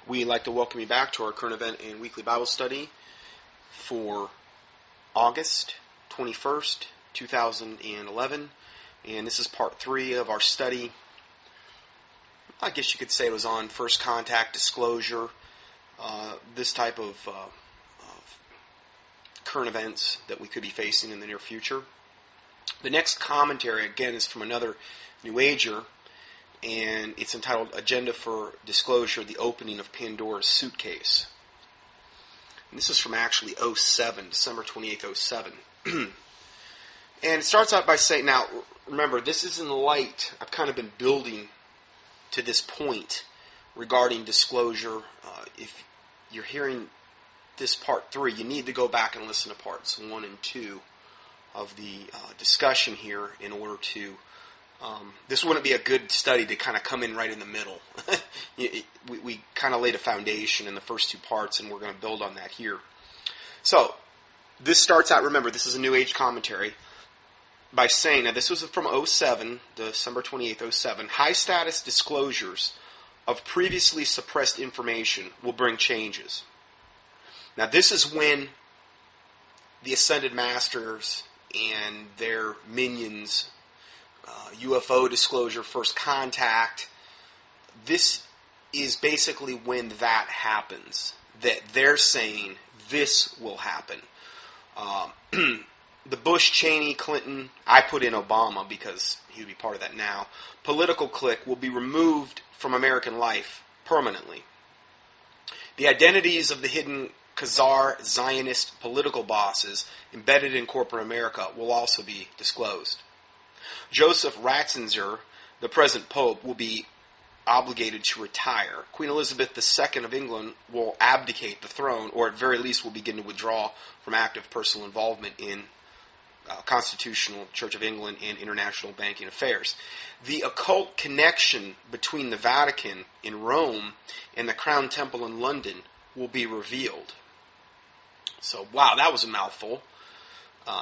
We'd like to welcome you back to our current event and weekly Bible study for August 21st, 2011. And this is part 3 of our study. I guess you could say it was on first contact, disclosure, this type of current events that we could be facing in the near future. The next commentary, again, is from another New Ager, and it's entitled Agenda for Disclosure, the Opening of Pandora's Suitcase. And this is from actually 07, December 28th, 07. And it starts out by saying, now, remember, this is in light, I've kind of been building to this point regarding disclosure. If you're hearing this part 3, you need to go back and listen to parts 1 and 2 of the discussion here in order to this wouldn't be a good study to kind of come in right in the middle. we kind of laid a foundation in the first 2 parts, and we're going to build on that here. So, this starts out, remember, this is a New Age commentary, by saying, now this was from 07, December 28th, 07, high-status disclosures of previously suppressed information will bring changes. Now, this is when the Ascended Masters and their minions, UFO disclosure, first contact, this is basically when that happens, that they're saying this will happen. The Bush, Cheney, Clinton, I put in Obama because he would be part of that now, political clique will be removed from American life permanently. The identities of the hidden Khazar Zionist political bosses embedded in corporate America will also be disclosed. Joseph Ratzinger, the present Pope, will be obligated to retire. Queen Elizabeth II of England will abdicate the throne, or at very least will begin to withdraw from active personal involvement in Constitutional Church of England and international banking affairs. The occult connection between the Vatican in Rome and the Crown Temple in London will be revealed. So, wow, that was a mouthful.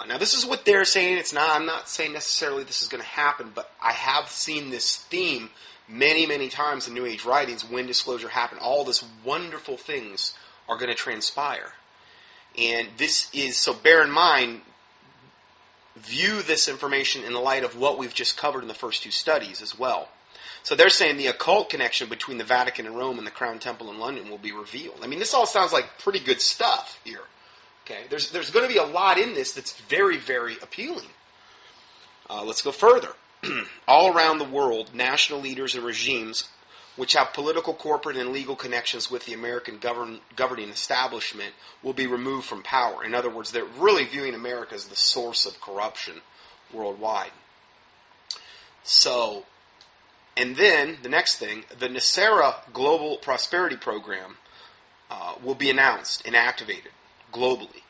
Now, this is what they're saying. I'm not saying necessarily this is going to happen, but I have seen this theme many, many times in New Age writings. When disclosure happened, all these wonderful things are going to transpire. And this is, so bear in mind, view this information in the light of what we've just covered in the first 2 studies as well. So they're saying the occult connection between the Vatican in Rome and the Crown Temple in London will be revealed. I mean, this all sounds like pretty good stuff here. Okay, there's going to be a lot in this that's very, very appealing. Let's go further. All around the world, national leaders and regimes which have political, corporate, and legal connections with the American governing establishment will be removed from power. In other words, they're really viewing America as the source of corruption worldwide. So, and then, the next thing, the NESARA Global Prosperity Program will be announced and activated globally.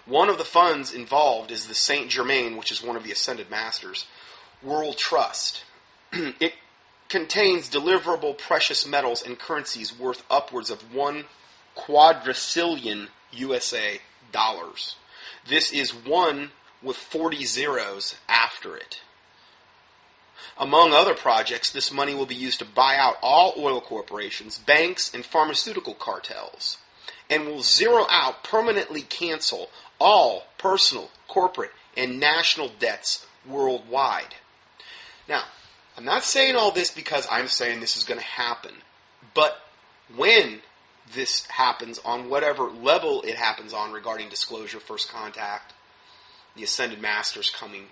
One of the funds involved is the Saint Germain, which is one of the Ascended Masters, World Trust. It contains deliverable precious metals and currencies worth upwards of 1 quadrillion USA dollars. This is 1 with 40 zeros after it. Among other projects, this money will be used to buy out all oil corporations, banks, and pharmaceutical cartels, and will zero out, permanently cancel all personal, corporate, and national debts worldwide. Now, I'm not saying all this because I'm saying this is going to happen, but when this happens, on whatever level it happens on regarding disclosure, first contact, the Ascended Masters coming,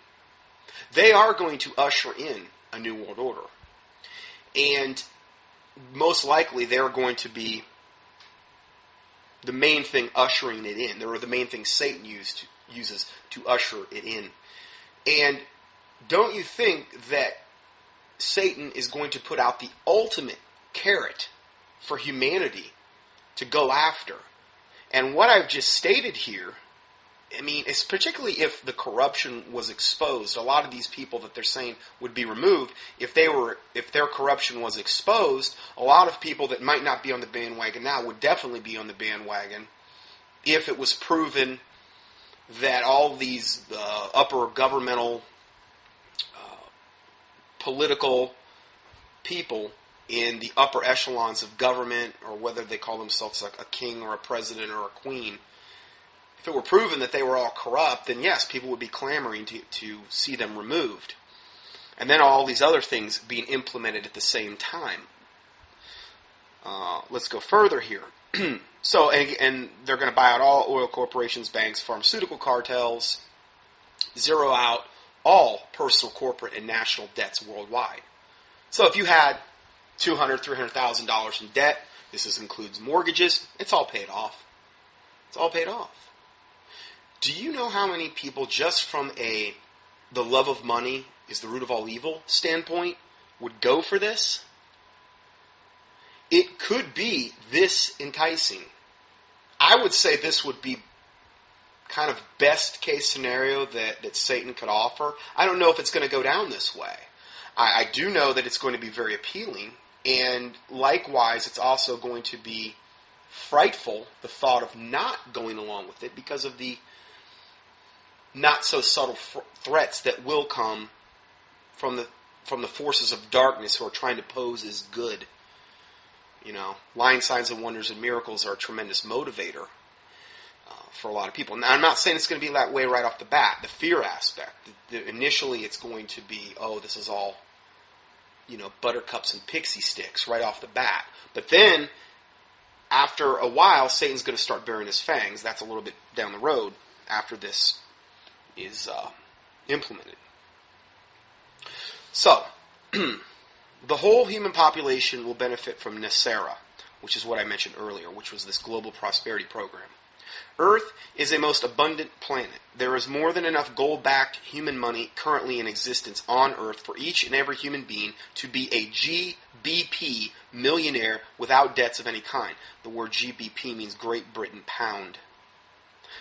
they are going to usher in a new world order. And most likely they're going to be the main thing ushering it in. They're the main thing Satan uses to usher it in. And don't you think that Satan is going to put out the ultimate carrot for humanity to go after? And what I've just stated here, I mean, it's particularly if the corruption was exposed. A lot of these people that they're saying would be removed, if their corruption was exposed, a lot of people that might not be on the bandwagon now would definitely be on the bandwagon if it was proven that all these upper governmental political people in the upper echelons of government, or whether they call themselves like a king or a president or a queen, if it were proven that they were all corrupt, then yes, people would be clamoring to see them removed. And then all these other things being implemented at the same time. Let's go further here. So, and they're going to buy out all oil corporations, banks, pharmaceutical cartels, zero out all personal, corporate, and national debts worldwide. So if you had $200,000, $300,000 in debt, includes mortgages, it's all paid off. It's all paid off. Do you know how many people, just from the love of money is the root of all evil standpoint, would go for this? It could be this enticing. I would say this would be kind of best case scenario that Satan could offer. I don't know if it's going to go down this way. I do know that it's going to be very appealing, and likewise it's also going to be frightful, the thought of not going along with it, because of the not so subtle threats that will come from the forces of darkness who are trying to pose as good. You know, lying signs and wonders and miracles are a tremendous motivator for a lot of people. Now, I'm not saying it's going to be that way right off the bat. The fear aspect. Initially, it's going to be, this is all, buttercups and pixie sticks right off the bat. But then, after a while, Satan's going to start baring his fangs. That's a little bit down the road after this is implemented. So, the whole human population will benefit from NESARA, which is what I mentioned earlier, which was this global prosperity program. Earth is a most abundant planet. There is more than enough gold-backed human money currently in existence on Earth for each and every human being to be a GBP millionaire without debts of any kind. The word GBP means Great Britain pound.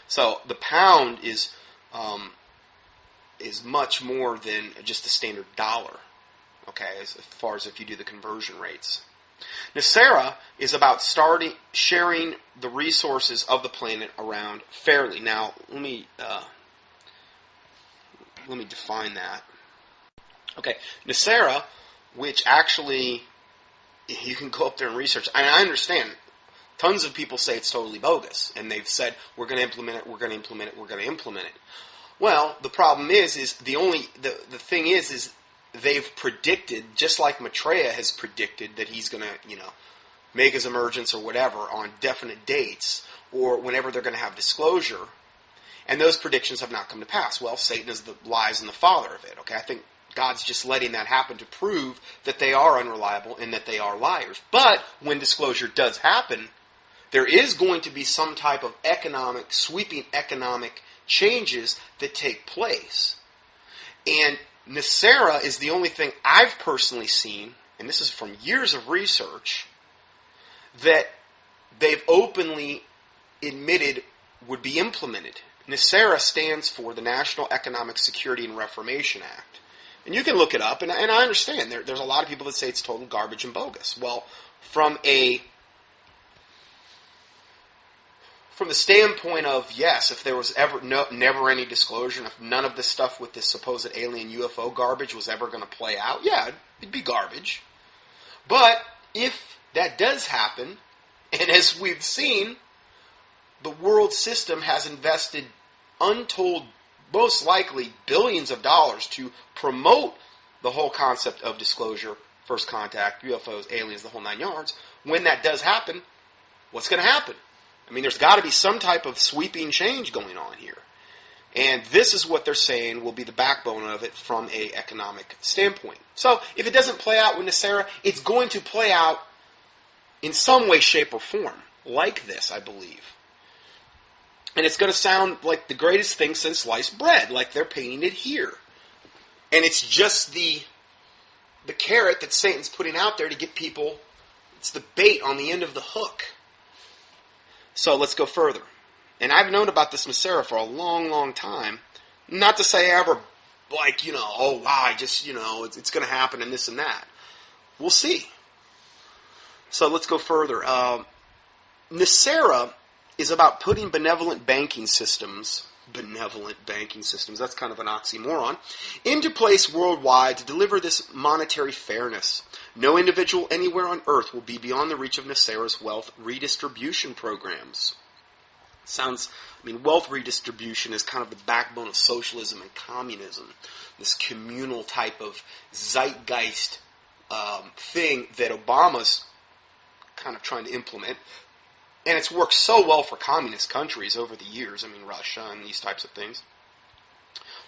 So the pound is much more than just a standard dollar. Okay, as far as if you do the conversion rates. NESARA is about sharing the resources of the planet around fairly. Now, let me define that. Okay, NESARA, which actually you can go up there and research. And I understand tons of people say it's totally bogus, and they've said we're going to implement it, we're going to implement it, we're going to implement it. Well, the problem is the thing is they've predicted, just like Maitreya has predicted, that he's going to, make his emergence or whatever on definite dates, or whenever they're going to have disclosure, and those predictions have not come to pass. Well, Satan is the lies and the father of it. Okay, I think God's just letting that happen to prove that they are unreliable and that they are liars. But when disclosure does happen, there is going to be some type of sweeping economic changes that take place. And NESARA is the only thing I've personally seen, and this is from years of research, that they've openly admitted would be implemented. NESARA stands for the National Economic Security and Reformation Act. And you can look it up, and I understand there's a lot of people that say it's total garbage and bogus. Well, from the standpoint of, yes, if there was never any disclosure, and if none of this stuff with this supposed alien UFO garbage was ever going to play out, yeah, it'd be garbage. But if that does happen, and as we've seen, the world system has invested untold, most likely billions of dollars to promote the whole concept of disclosure, first contact, UFOs, aliens, the whole nine yards. When that does happen, what's going to happen? I mean, there's got to be some type of sweeping change going on here. And this is what they're saying will be the backbone of it from an economic standpoint. So, if it doesn't play out with NESARA, it's going to play out in some way, shape, or form. Like this, I believe. And it's going to sound like the greatest thing since sliced bread, like they're painting it here. And it's just the carrot that Satan's putting out there to get people, it's the bait on the end of the hook. So let's go further. And I've known about this NESARA for a long, long time. Not to say I ever, oh wow, I just, it's going to happen and this and that. We'll see. So let's go further. NESARA is about putting benevolent banking systems benevolent banking systems, that's kind of an oxymoron, into place worldwide to deliver this monetary fairness. No individual anywhere on earth will be beyond the reach of NESARA's wealth redistribution programs. Wealth redistribution is kind of the backbone of socialism and communism, this communal type of zeitgeist thing that Obama's kind of trying to implement. And it's worked so well for communist countries over the years. Russia and these types of things.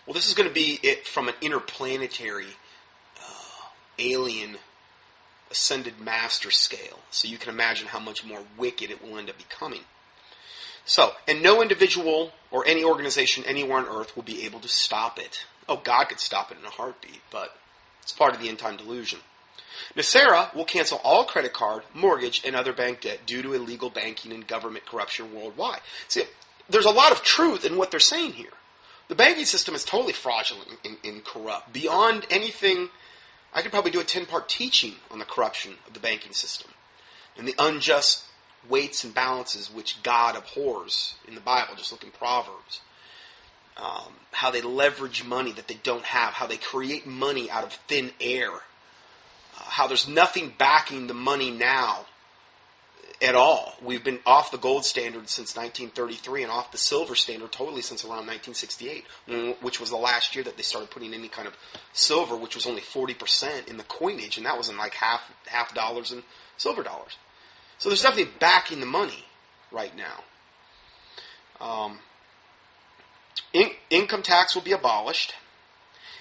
Well, this is going to be it from an interplanetary, alien, ascended master scale. So you can imagine how much more wicked it will end up becoming. So, and no individual or any organization anywhere on earth will be able to stop it. Oh, God could stop it in a heartbeat, but it's part of the end-time delusion. NESARA will cancel all credit card, mortgage, and other bank debt due to illegal banking and government corruption worldwide. See, there's a lot of truth in what they're saying here. The banking system is totally fraudulent and corrupt. Beyond anything, I could probably do a 10-part teaching on the corruption of the banking system and the unjust weights and balances which God abhors in the Bible. Just look in Proverbs. How they leverage money that they don't have. How they create money out of thin air. How there's nothing backing the money now at all. We've been off the gold standard since 1933 and off the silver standard totally since around 1968, which was the last year that they started putting any kind of silver, which was only 40% in the coinage, and that was in like half dollars and silver dollars. So there's definitely backing the money right now. Income tax will be abolished.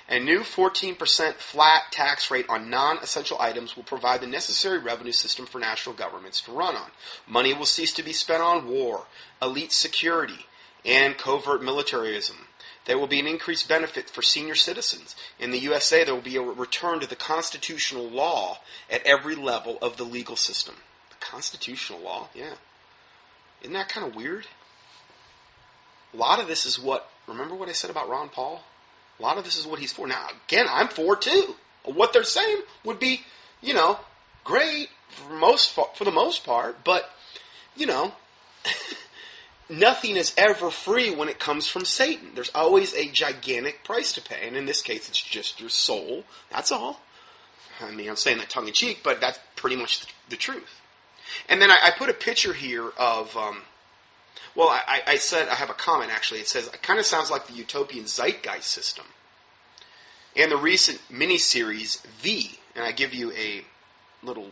A new 14% flat tax rate on non-essential items will provide the necessary revenue system for national governments to run on. Money will cease to be spent on war, elite security, and covert militarism. There will be an increased benefit for senior citizens. In the USA, there will be a return to the constitutional law at every level of the legal system. The constitutional law? Yeah. Isn't that kind of weird? A lot of this is remember what I said about Ron Paul? A lot of this is what he's for. Now, again, I'm for too. What they're saying would be, great for the most part, but, nothing is ever free when it comes from Satan. There's always a gigantic price to pay, and in this case, it's just your soul. That's all. I'm saying that tongue-in-cheek, but that's pretty much the truth. And then I put a picture here of... I said, I have a comment actually. It says, it kind of sounds like the utopian zeitgeist system. And the recent miniseries V, and I give you a little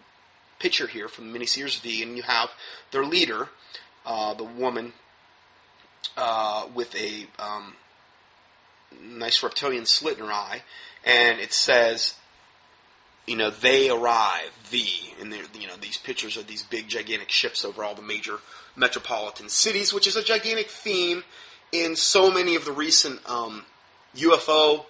picture here from the miniseries V, and you have their leader, the woman with a nice reptilian slit in her eye, and it says, they arrive, V, and these pictures of these big gigantic ships over all the major metropolitan cities, which is a gigantic theme in so many of the recent UFO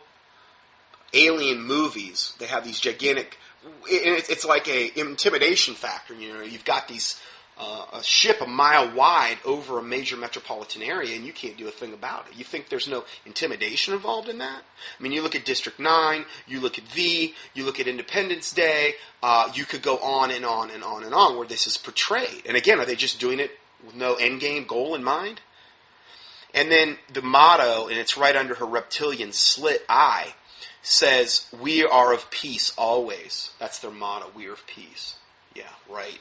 alien movies. They have these gigantic, it's like a intimidation factor. You've got these a ship a mile wide over a major metropolitan area, and you can't do a thing about it. You think there's no intimidation involved in that? You look at District 9, you look at V, you look at Independence Day, you could go on and on and on and on where this is portrayed. And again, are they just doing it with no endgame goal in mind? And then the motto, and it's right under her reptilian slit eye, says, "We are of peace always." That's their motto, "We are of peace." Yeah, right.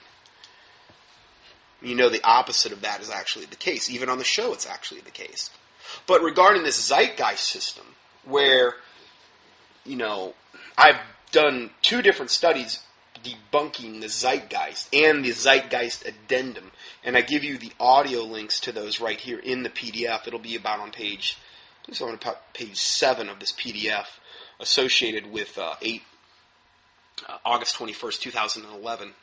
The opposite of that is actually the case. Even on the show, it's actually the case. But regarding this zeitgeist system, where, I've done 2 different studies debunking the zeitgeist and the zeitgeist addendum, and I give you the audio links to those right here in the PDF. It'll be about on page 7 of this PDF, associated with August 21st, 2011.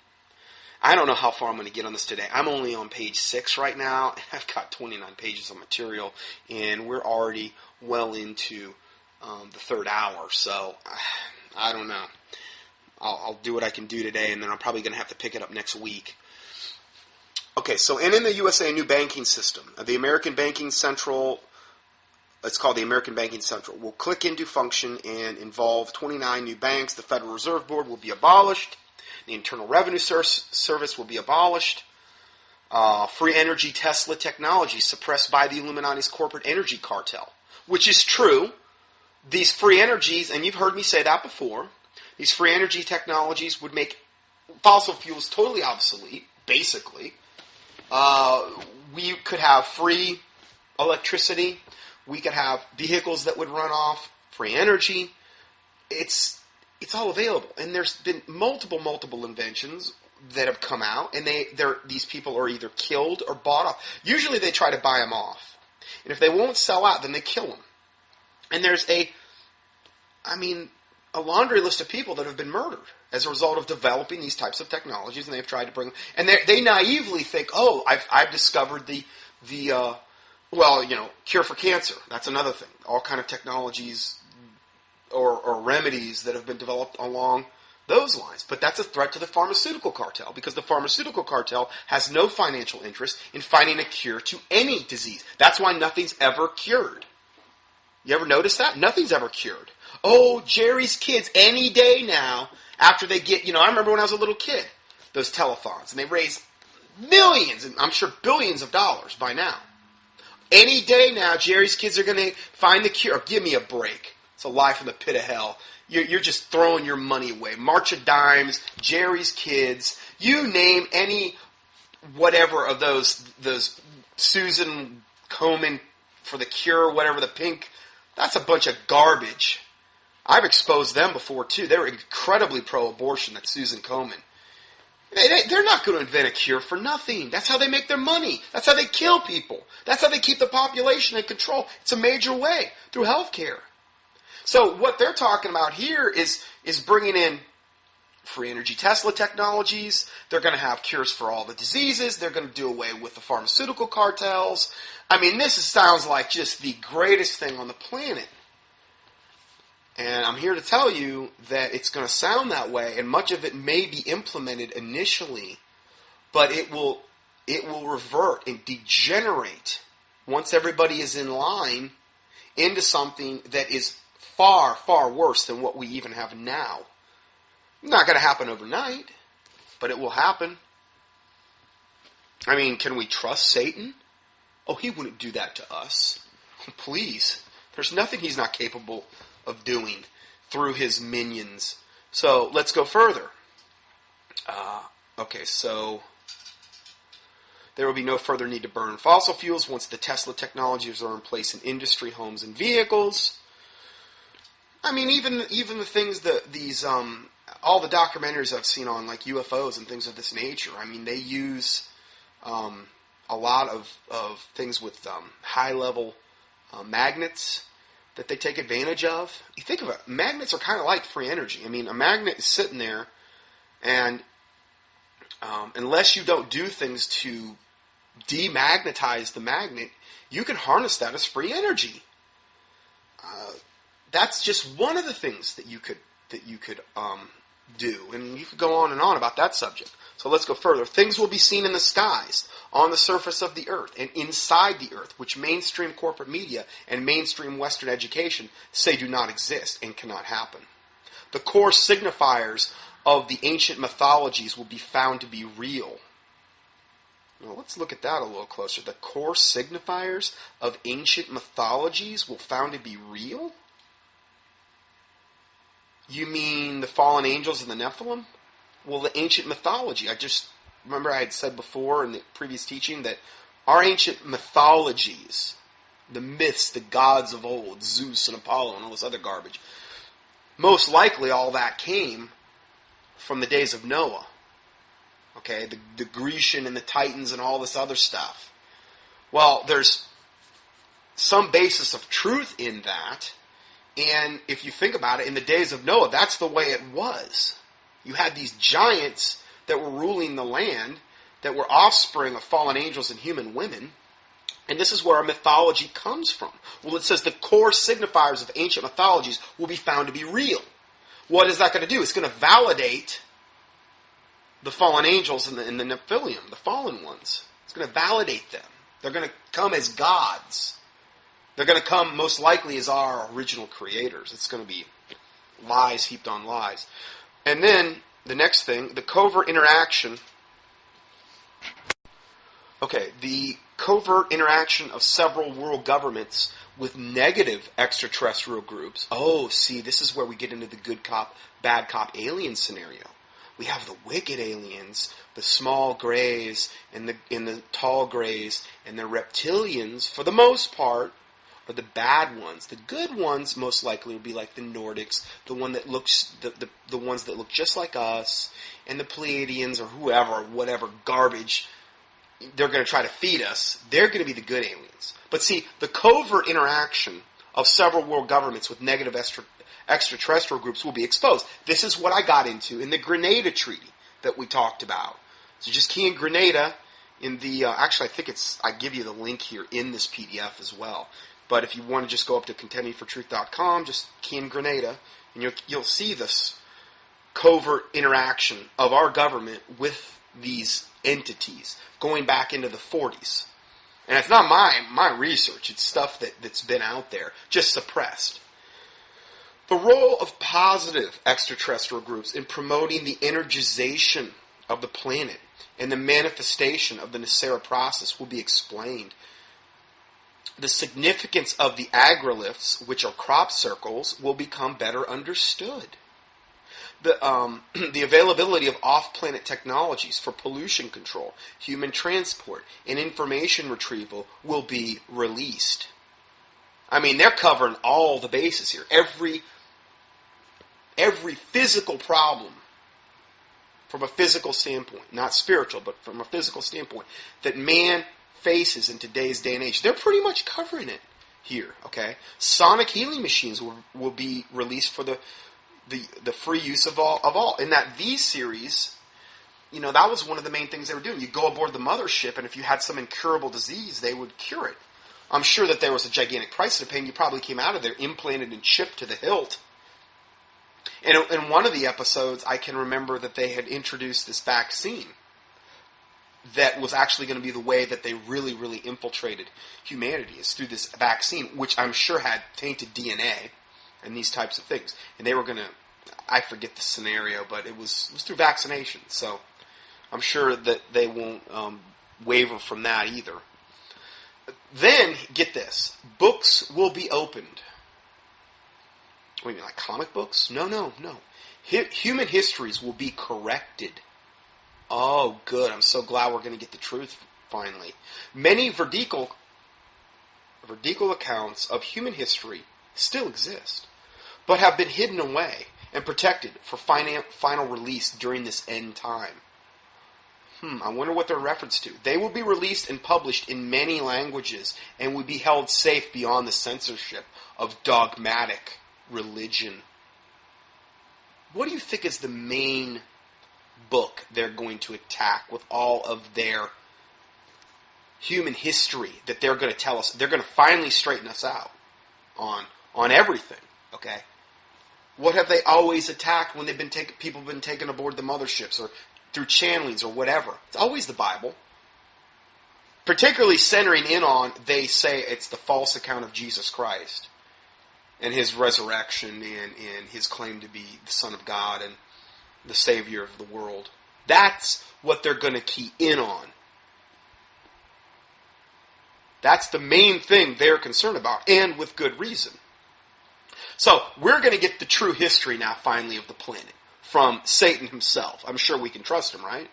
I don't know how far I'm going to get on this today. I'm only on page 6 right now, and I've got 29 pages of material, and we're already well into the 3rd hour, so I don't know. I'll do what I can do today, and then I'm probably going to have to pick it up next week. Okay, so, and in the USA, a new banking system. The American Banking Central, it's called the American Banking Central, will click into function and involve 29 new banks. The Federal Reserve Board will be abolished. The Internal Revenue Service will be abolished. free energy Tesla technology suppressed by the Illuminati's corporate energy cartel, which is true. These free energies, and you've heard me say that before, these free energy technologies would make fossil fuels totally obsolete, basically. We could have free electricity. We could have vehicles that would run off free energy. It's all available. And there's been multiple inventions that have come out, and these people are either killed or bought off. Usually they try to buy them off. And if they won't sell out, then they kill them. And there's a laundry list of people that have been murdered as a result of developing these types of technologies, and they've tried to bring them. And they naively think, oh, I've discovered the cure for cancer. That's another thing. All kind of technologies or remedies that have been developed along those lines. But that's a threat to the pharmaceutical cartel, because the pharmaceutical cartel has no financial interest in finding a cure to any disease. That's why nothing's ever cured. You ever notice that? Nothing's ever cured. Oh, Jerry's kids, any day now, after they get, I remember when I was a little kid, those telethons, and they raise millions, and I'm sure billions of dollars by now. Any day now, Jerry's kids are going to find the cure. Give me a break. It's a lie from the pit of hell. You're just throwing your money away. March of Dimes, Jerry's Kids, you name any whatever of those Susan Komen for the cure, whatever, the pink, that's a bunch of garbage. I've exposed them before, too. They were incredibly pro-abortion, that Susan Komen. They're not going to invent a cure for nothing. That's how they make their money. That's how they kill people. That's how they keep the population in control. It's a major way, through health care. So what they're talking about here is bringing in free energy Tesla technologies. They're going to have cures for all the diseases. They're going to do away with the pharmaceutical cartels. This sounds like just the greatest thing on the planet. And I'm here to tell you that it's going to sound that way, and much of it may be implemented initially, but it will revert and degenerate once everybody is in line into something that is far, far worse than what we even have now. Not going to happen overnight, but it will happen. Can we trust Satan? Oh, he wouldn't do that to us. Please. There's nothing he's not capable of doing through his minions. So let's go further. So there will be no further need to burn fossil fuels once the Tesla technologies are in place in industry, homes, and vehicles. Even the things that these all the documentaries I've seen on like UFOs and things of this nature. They use a lot of things with high level magnets that they take advantage of. You think of it, magnets are kind of like free energy. A magnet is sitting there, and unless you don't do things to demagnetize the magnet, you can harness that as free energy. That's just one of the things that you could do, and you could go on and on about that subject. So let's go further. Things will be seen in the skies, on the surface of the earth, and inside the earth, which mainstream corporate media and mainstream Western education say do not exist and cannot happen. The core signifiers of the ancient mythologies will be found to be real. Now let's look at that a little closer. The core signifiers of ancient mythologies will found to be real? You mean the fallen angels and the Nephilim? Well, the ancient mythology. Remember I had said before in the previous teaching that our ancient mythologies, the myths, the gods of old, Zeus and Apollo and all this other garbage, most likely all that came from the days of Noah. Okay, the Grecian and the Titans and all this other stuff. Well, there's some basis of truth in that. And if you think about it, in the days of Noah, that's the way it was. You had these giants that were ruling the land, that were offspring of fallen angels and human women. And this is where our mythology comes from. Well, it says the core signifiers of ancient mythologies will be found to be real. What is that going to do? It's going to validate the fallen angels and the Nephilim, the fallen ones. It's going to validate them. They're going to come as gods. They're going to come most likely as our original creators. It's going to be lies heaped on lies. And then, the next thing, the covert interaction Okay, the covert interaction of several world governments with negative extraterrestrial groups. Oh, see, this is where we get into the good cop, bad cop alien scenario. We have the wicked aliens, the small grays, and the tall grays, and the reptilians, for the most part, are the bad ones. The good ones most likely will be like the Nordics, the ones that look just like us, and the Pleiadians or whoever, whatever garbage they're going to try to feed us. They're going to be the good aliens. But see, the covert interaction of several world governments with negative extraterrestrial groups will be exposed. This is what I got into in the Grenada Treaty that we talked about. So just key in Grenada in the, actually I think I give you the link here in this PDF as well. But if you want to just go up to contendingfortruth.com, just key in Grenada, and you'll see this covert interaction of our government with these entities going back into the 40s. And it's not my research, it's stuff that's been out there, just suppressed. The role of positive extraterrestrial groups in promoting the energization of the planet and the manifestation of the Nicera process will be explained. The significance of the agroliths, which are crop circles, will become better understood. The availability of off-planet technologies for pollution control, human transport, and information retrieval will be released. I mean, they're covering all the bases here. Every physical problem, from a physical standpoint, not spiritual, but from a physical standpoint, that man faces in today's day and age, they're pretty much covering it here, okay? Sonic healing machines will be released for the free use of all. In that V series, that was one of the main things they were doing. You go aboard the mothership, and if you had some incurable disease, they would cure it. I'm sure that there was a gigantic price to pay, and you probably came out of there implanted and chipped to the hilt. And in one of the episodes, I can remember that they had introduced this vaccine that was actually going to be the way that they really, really infiltrated humanity, is through this vaccine, which I'm sure had tainted DNA and these types of things. And they were going to, I forget the scenario, but it was through vaccination. So I'm sure that they won't waver from that either. Then, get this, books will be opened. What do you mean, like comic books? No. Human histories will be corrected. Oh, good. I'm so glad we're going to get the truth finally. Many vertical accounts of human history still exist, but have been hidden away and protected for final release during this end time. I wonder what they're in reference to. They will be released and published in many languages and will be held safe beyond the censorship of dogmatic religion. What do you think is the main book they're going to attack with all of their human history that they're going to tell us? They're going to finally straighten us out on everything, okay? What have they always attacked when people have been taken aboard the motherships or through channelings or whatever? It's always the Bible. Particularly centering in on, they say it's the false account of Jesus Christ and his resurrection and his claim to be the Son of God and the Savior of the world. That's what they're going to key in on. That's the main thing they're concerned about, and with good reason. So, we're going to get the true history now, finally, of the planet from Satan himself. I'm sure we can trust him, right?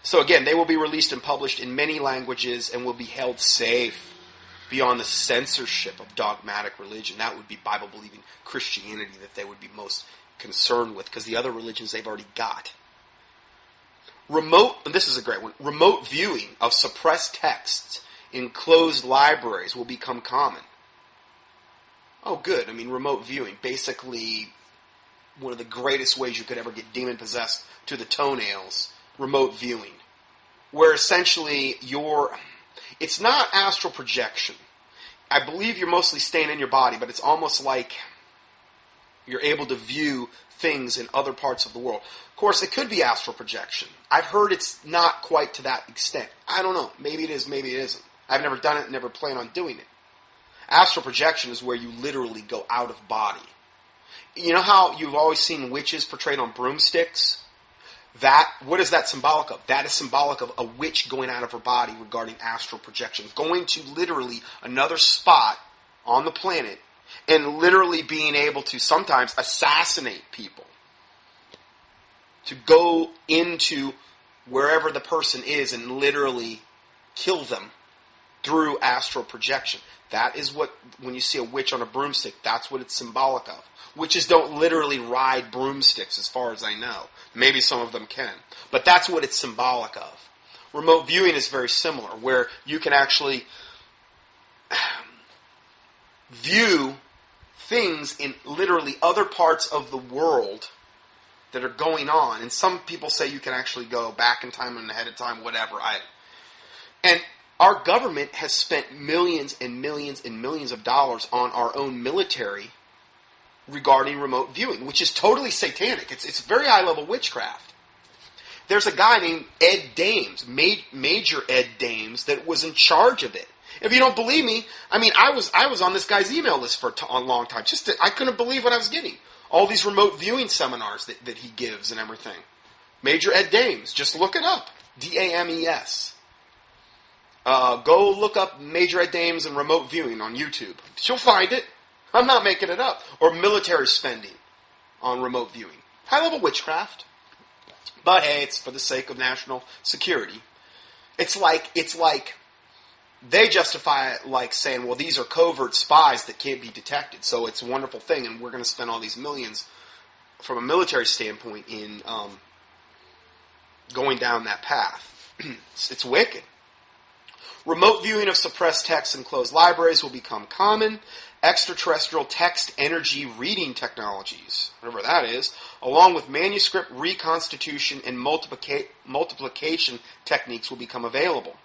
So again, they will be released and published in many languages and will be held safe beyond the censorship of dogmatic religion. That would be Bible-believing Christianity that they would be most concerned with, because the other religions they've already got. And this is a great one, remote viewing of suppressed texts in closed libraries will become common. Oh, good. I mean, remote viewing. Basically, one of the greatest ways you could ever get demon-possessed to the toenails, remote viewing. Where essentially it's not astral projection. I believe you're mostly staying in your body, but it's almost like you're able to view things in other parts of the world. Of course, it could be astral projection. I've heard it's not quite to that extent. I don't know. Maybe it is, maybe it isn't. I've never done it, never plan on doing it. Astral projection is where you literally go out of body. You know how you've always seen witches portrayed on broomsticks? What is that symbolic of? That is symbolic of a witch going out of her body regarding astral projection. Going to literally another spot on the planet and literally being able to sometimes assassinate people. To go into wherever the person is and literally kill them through astral projection. That is what, when you see a witch on a broomstick, that's what it's symbolic of. Witches don't literally ride broomsticks as far as I know. Maybe some of them can. But that's what it's symbolic of. Remote viewing is very similar, where you can actually view things in literally other parts of the world that are going on. And some people say you can actually go back in time and ahead of time, whatever. And our government has spent millions and millions and millions of dollars on our own military regarding remote viewing, which is totally satanic. It's very high-level witchcraft. There's a guy named Ed Dames, Major Ed Dames, that was in charge of it. If you don't believe me, I mean, I was on this guy's email list for a long time. I couldn't believe what I was getting. All these remote viewing seminars that he gives and everything. Major Ed Dames, just look it up. D-A-M-E-S. Go look up Major Ed Dames and remote viewing on YouTube. You'll find it. I'm not making it up. Or military spending on remote viewing. High-level witchcraft. But hey, it's for the sake of national security. It's like they justify it like saying, well, these are covert spies that can't be detected, so it's a wonderful thing, and we're going to spend all these millions from a military standpoint in going down that path. It's wicked. Remote viewing of suppressed texts in closed libraries will become common. Extraterrestrial text energy reading technologies, whatever that is, along with manuscript reconstitution and multiplication techniques will become available.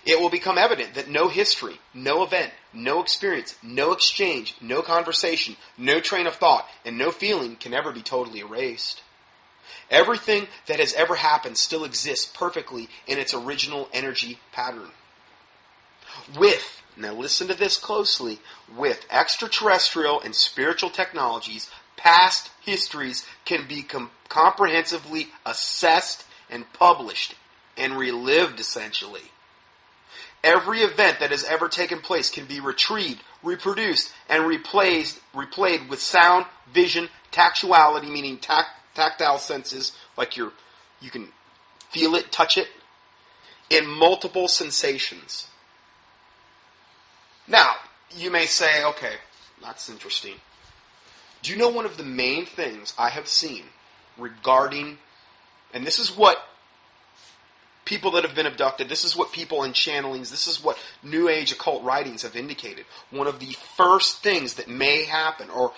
It will become evident that no history, no event, no experience, no exchange, no conversation, no train of thought, and no feeling can ever be totally erased. Everything that has ever happened still exists perfectly in its original energy pattern. Now listen to this closely, with extraterrestrial and spiritual technologies, past histories can be comprehensively assessed and published and relived essentially. Every event that has ever taken place can be retrieved, reproduced, and replayed with sound, vision, tactuality, meaning tactile senses, like you can feel it, touch it, in multiple sensations. Now, you may say, okay, that's interesting. Do you know one of the main things I have seen regarding, and this is what people that have been abducted, this is what people in channelings, this is what New Age occult writings have indicated. One of the first things that may happen, or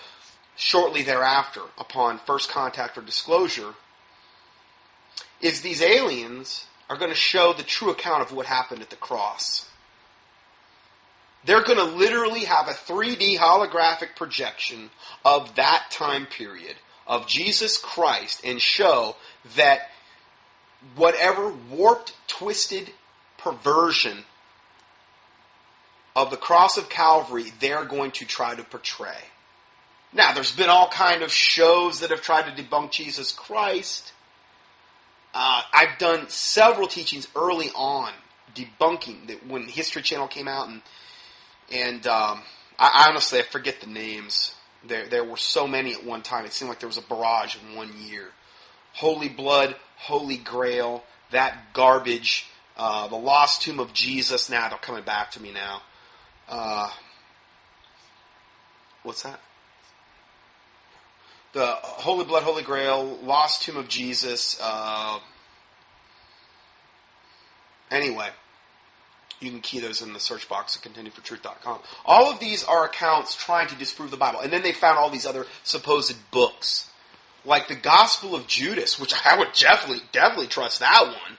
shortly thereafter, upon first contact or disclosure, is these aliens are going to show the true account of what happened at the cross. They're going to literally have a 3D holographic projection of that time period of Jesus Christ and show that whatever warped, twisted perversion of the cross of Calvary, they're going to try to portray. Now, there's been all kind of shows that have tried to debunk Jesus Christ. I've done several teachings early on debunking that when History Channel came out, and I honestly, I forget the names. There were so many at one time. It seemed like there was a barrage in 1 year. Holy Blood, Holy Grail, that garbage, the Lost Tomb of Jesus. Now they're coming back to me now. What's that? The Holy Blood, Holy Grail, Lost Tomb of Jesus. Anyway, you can key those in the search box at contendingfortruth.com. All of these are accounts trying to disprove the Bible. And then they found all these other supposed books. Like the Gospel of Judas, which I would definitely trust that one.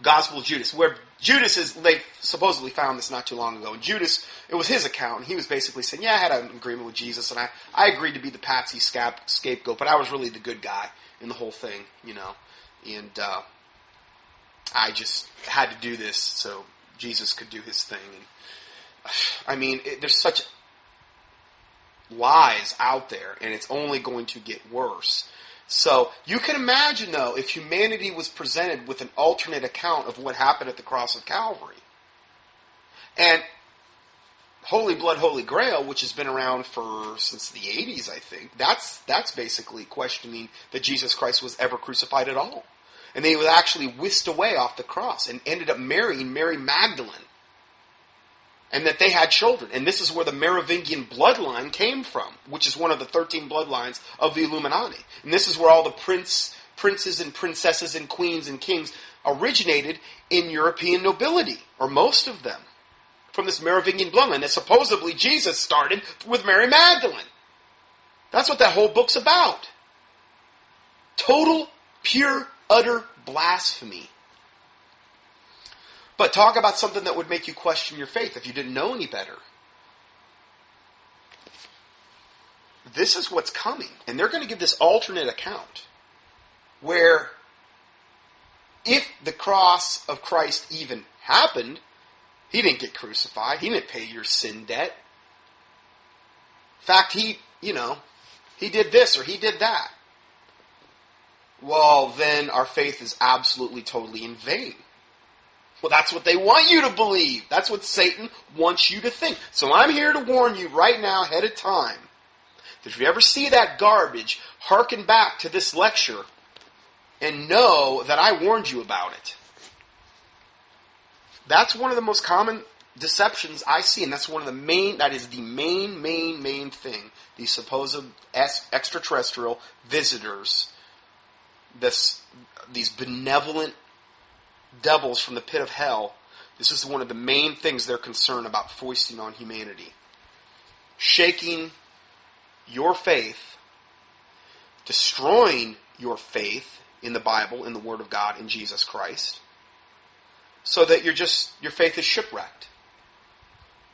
Gospel of Judas, where Judas is, they supposedly found this not too long ago. And Judas, it was his account, and he was basically saying, yeah, I had an agreement with Jesus, and I agreed to be the patsy scapegoat, but I was really the good guy in the whole thing, you know. And I just had to do this so Jesus could do his thing. And I mean, there's such lies out there, and it's only going to get worse. So you can imagine, though, if humanity was presented with an alternate account of what happened at the cross of Calvary. And Holy Blood, Holy Grail, which has been around since the 80s, I think, that's basically questioning that Jesus Christ was ever crucified at all. And that he was actually whisked away off the cross and ended up marrying Mary Magdalene. And that they had children. And this is where the Merovingian bloodline came from, which is one of the 13 bloodlines of the Illuminati. And this is where all the princes and princesses and queens and kings originated in European nobility, or most of them, from this Merovingian bloodline that supposedly Jesus started with Mary Magdalene. That's what that whole book's about. Total, pure, utter blasphemy. But talk about something that would make you question your faith if you didn't know any better. This is what's coming. And they're going to give this alternate account where if the cross of Christ even happened, he didn't get crucified. He didn't pay your sin debt. In fact, he did this or he did that. Well, then our faith is absolutely, totally in vain. Well, that's what they want you to believe. That's what Satan wants you to think. So I'm here to warn you right now, ahead of time, that if you ever see that garbage, hearken back to this lecture and know that I warned you about it. That's one of the most common deceptions I see, and that's that is the main thing. These supposed extraterrestrial visitors, these benevolent devils from the pit of hell, this is one of the main things they're concerned about foisting on humanity. Shaking your faith, destroying your faith in the Bible, in the Word of God, in Jesus Christ, so that your faith is shipwrecked.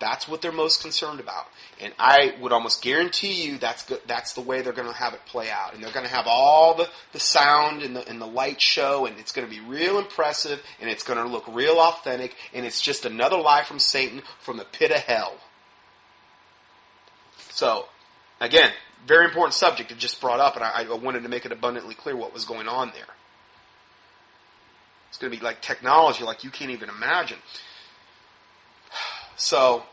That's what they're most concerned about. And I would almost guarantee you that's the way they're going to have it play out. And they're going to have all the sound and the light show, and it's going to be real impressive, and it's going to look real authentic, and it's just another lie from Satan from the pit of hell. So, again, very important subject it just brought up, and I wanted to make it abundantly clear what was going on there. It's going to be like technology like you can't even imagine. So,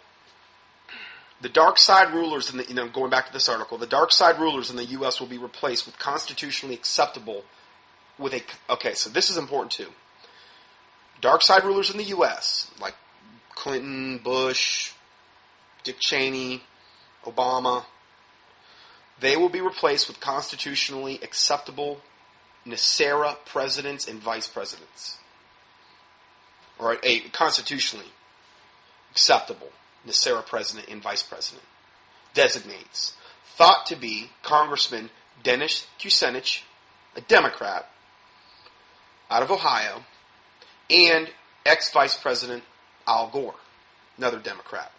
the dark side rulers, going back to this article, the dark side rulers in the U.S. will be replaced with constitutionally acceptable, okay, so this is important too. Dark side rulers in the U.S., like Clinton, Bush, Dick Cheney, Obama, they will be replaced with constitutionally acceptable NESARA presidents and vice presidents. Or a constitutionally acceptable NESARA president and vice president designates thought to be Congressman Dennis Kucinich, a Democrat out of Ohio, and ex-Vice President Al Gore, another Democrat.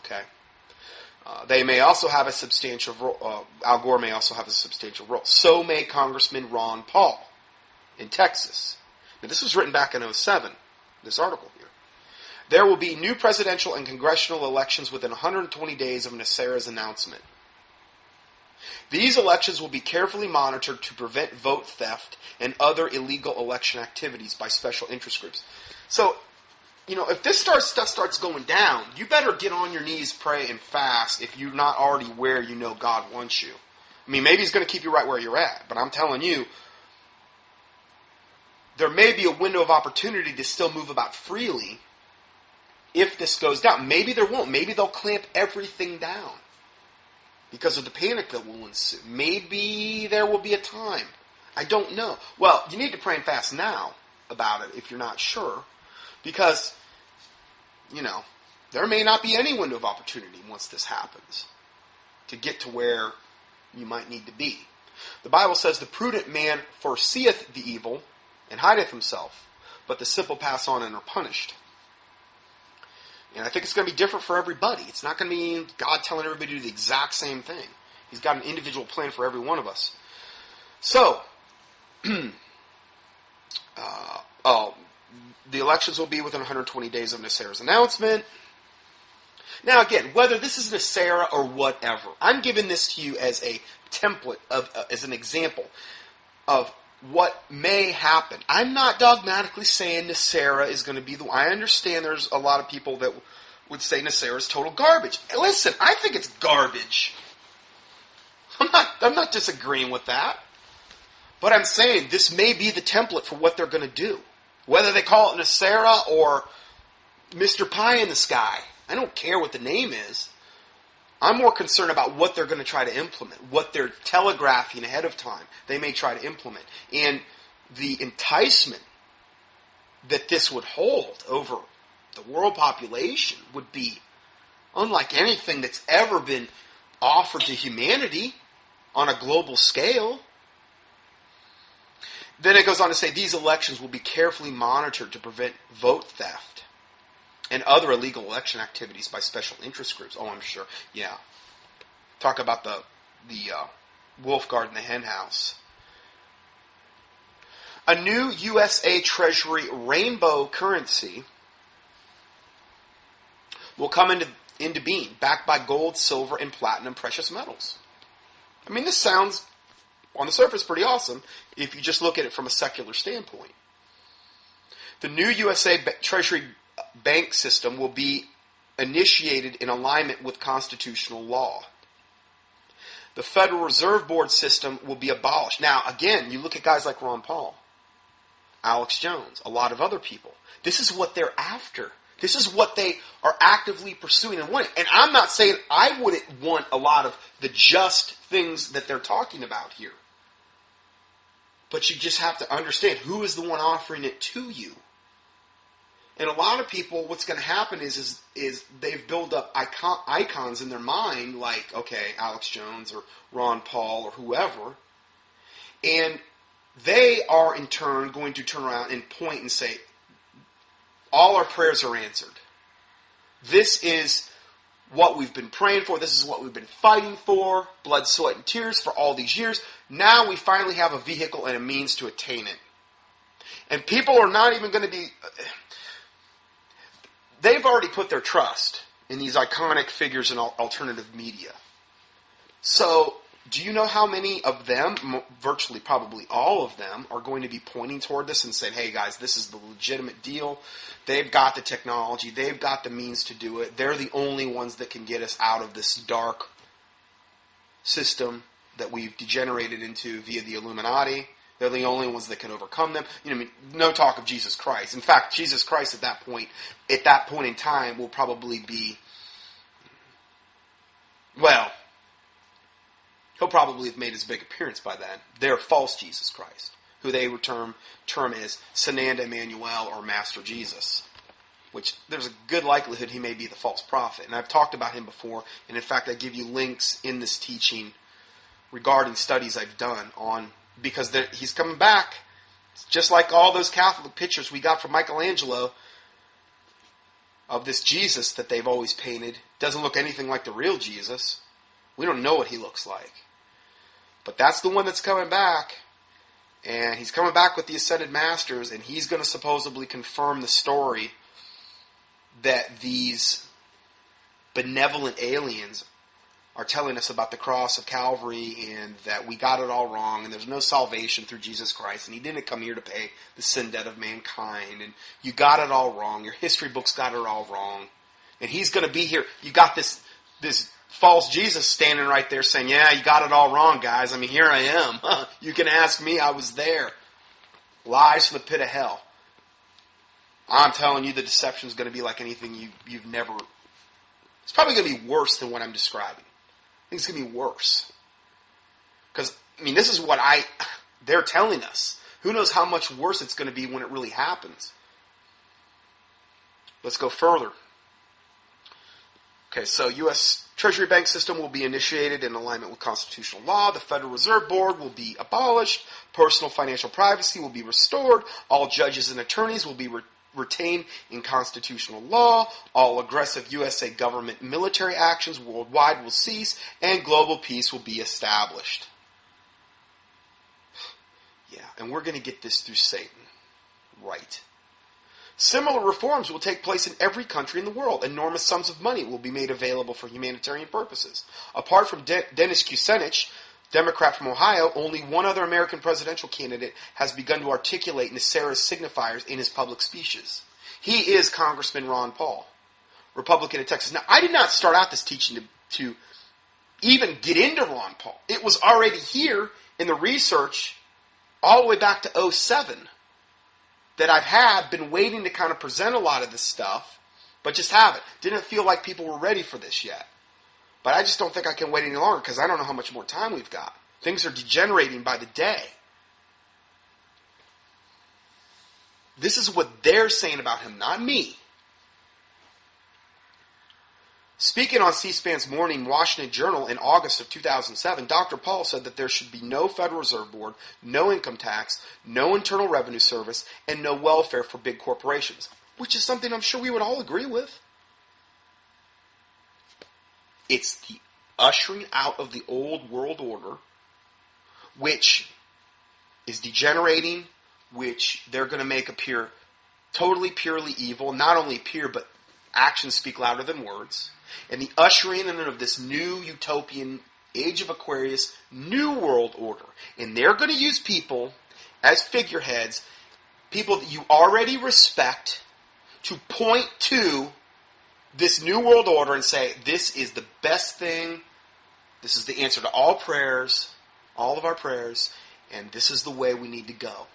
Okay, they may also have a substantial role. Al Gore may also have a substantial role. So may Congressman Ron Paul in Texas. Now, this was written back in 2007. This article here. There will be new presidential and congressional elections within 120 days of NESARA's announcement. These elections will be carefully monitored to prevent vote theft and other illegal election activities by special interest groups. So, if this stuff starts going down, you better get on your knees, pray, and fast if you're not already where you know God wants you. I mean, maybe He's going to keep you right where you're at, but I'm telling you, there may be a window of opportunity to still move about freely if this goes down. Maybe there won't. Maybe they'll clamp everything down because of the panic that will ensue. Maybe there will be a time. I don't know. Well, you need to pray and fast now about it if you're not sure, because, there may not be any window of opportunity once this happens to get to where you might need to be. The Bible says, the prudent man foreseeth the evil and hideth himself, but the simple pass on and are punished. And I think it's going to be different for everybody. It's not going to be God telling everybody to do the exact same thing. He's got an individual plan for every one of us. So, the elections will be within 120 days of NESARA's announcement. Now again, whether this is Nicera or whatever, I'm giving this to you as a template, as an example of what may happen. I'm not dogmatically saying Nicera is going to be the one. I understand there's a lot of people that would say Nicera is total garbage. Listen, I think it's garbage. I'm not disagreeing with that. But I'm saying this may be the template for what they're going to do. Whether they call it Nicera or Mr. Pie in the Sky, I don't care what the name is. I'm more concerned about what they're going to try to implement, what they're telegraphing ahead of time they may try to implement. And the enticement that this would hold over the world population would be unlike anything that's ever been offered to humanity on a global scale. Then it goes on to say these elections will be carefully monitored to prevent vote theft and other illegal election activities by special interest groups. Oh, I'm sure. Yeah. Talk about the wolf guard in the hen house. A new USA Treasury rainbow currency will come into being, backed by gold, silver, and platinum precious metals. I mean, this sounds, on the surface, pretty awesome if you just look at it from a secular standpoint. The new USA Treasury bank system will be initiated in alignment with constitutional law. The Federal Reserve Board system will be abolished. Now, again, you look at guys like Ron Paul, Alex Jones, a lot of other people. This is what they're after. This is what they are actively pursuing and wanting. And I'm not saying I wouldn't want a lot of the just things that they're talking about here. But you just have to understand who is the one offering it to you. And a lot of people, what's going to happen is they've built up icons in their mind, like, okay, Alex Jones or Ron Paul or whoever, and they are in turn going to turn around and point and say, all our prayers are answered. This is what we've been praying for. This is what we've been fighting for, blood, sweat, and tears for all these years. Now we finally have a vehicle and a means to attain it. And people are not even going to be... They've already put their trust in these iconic figures in alternative media. So, do you know how many of them, virtually probably all of them, are going to be pointing toward this and saying, hey guys, this is the legitimate deal. They've got the technology. They've got the means to do it. They're the only ones that can get us out of this dark system that we've degenerated into via the Illuminati. They're the only ones that can overcome them. You know, I mean, no talk of Jesus Christ. In fact, Jesus Christ at that point in time, will probably be, well, he'll probably have made his big appearance by then. They're false Jesus Christ, who they would term as Sananda Emmanuel or Master Jesus, which there's a good likelihood he may be the false prophet. And I've talked about him before, and in fact I give you links in this teaching regarding studies I've done on, because he's coming back, just like all those Catholic pictures we got from Michelangelo of this Jesus that they've always painted. Doesn't look anything like the real Jesus. We don't know what he looks like. But that's the one that's coming back. And he's coming back with the Ascended Masters, and he's going to supposedly confirm the story that these benevolent aliens are telling us about the cross of Calvary, and that we got it all wrong, and there's no salvation through Jesus Christ, and he didn't come here to pay the sin debt of mankind, and you got it all wrong. Your history books got it all wrong. And he's going to be here. You got this false Jesus standing right there saying, yeah, you got it all wrong, guys. I mean, here I am. You can ask me. I was there. Lies from the pit of hell. I'm telling you, the deception is going to be like anything you've never... It's probably going to be worse than what I'm describing. I think it's going to be worse. Because, I mean, this is what they're telling us. Who knows how much worse it's going to be when it really happens. Let's go further. Okay, so U.S. Treasury bank system will be initiated in alignment with constitutional law. The Federal Reserve Board will be abolished. Personal financial privacy will be restored. All judges and attorneys will be retained in constitutional law. All aggressive USA government military actions worldwide will cease, and global peace will be established. Yeah, and we're going to get this through Satan. Right. Similar reforms will take place in every country in the world. Enormous sums of money will be made available for humanitarian purposes. Apart from Dennis Kucinich, Democrat from Ohio, only one other American presidential candidate has begun to articulate NESARA's signifiers in his public speeches. He is Congressman Ron Paul, Republican in Texas. Now, I did not start out this teaching to even get into Ron Paul. It was already here in the research all the way back to 2007 that I've been waiting to kind of present a lot of this stuff, but just haven't. Didn't feel like people were ready for this yet. But I just don't think I can wait any longer because I don't know how much more time we've got. Things are degenerating by the day. This is what they're saying about him, not me. Speaking on C-SPAN's Morning Washington Journal in August of 2007, Dr. Paul said that there should be no Federal Reserve Board, no income tax, no Internal Revenue Service, and no welfare for big corporations, which is something I'm sure we would all agree with. It's the ushering out of the old world order, which is degenerating, which they're going to make appear totally, purely evil. Not only appear, but actions speak louder than words. And the ushering in of this new utopian age of Aquarius, new world order. And they're going to use people as figureheads, people that you already respect, to point to this new world order and say, this is the best thing, this is the answer to all prayers, all of our prayers, and this is the way we need to go.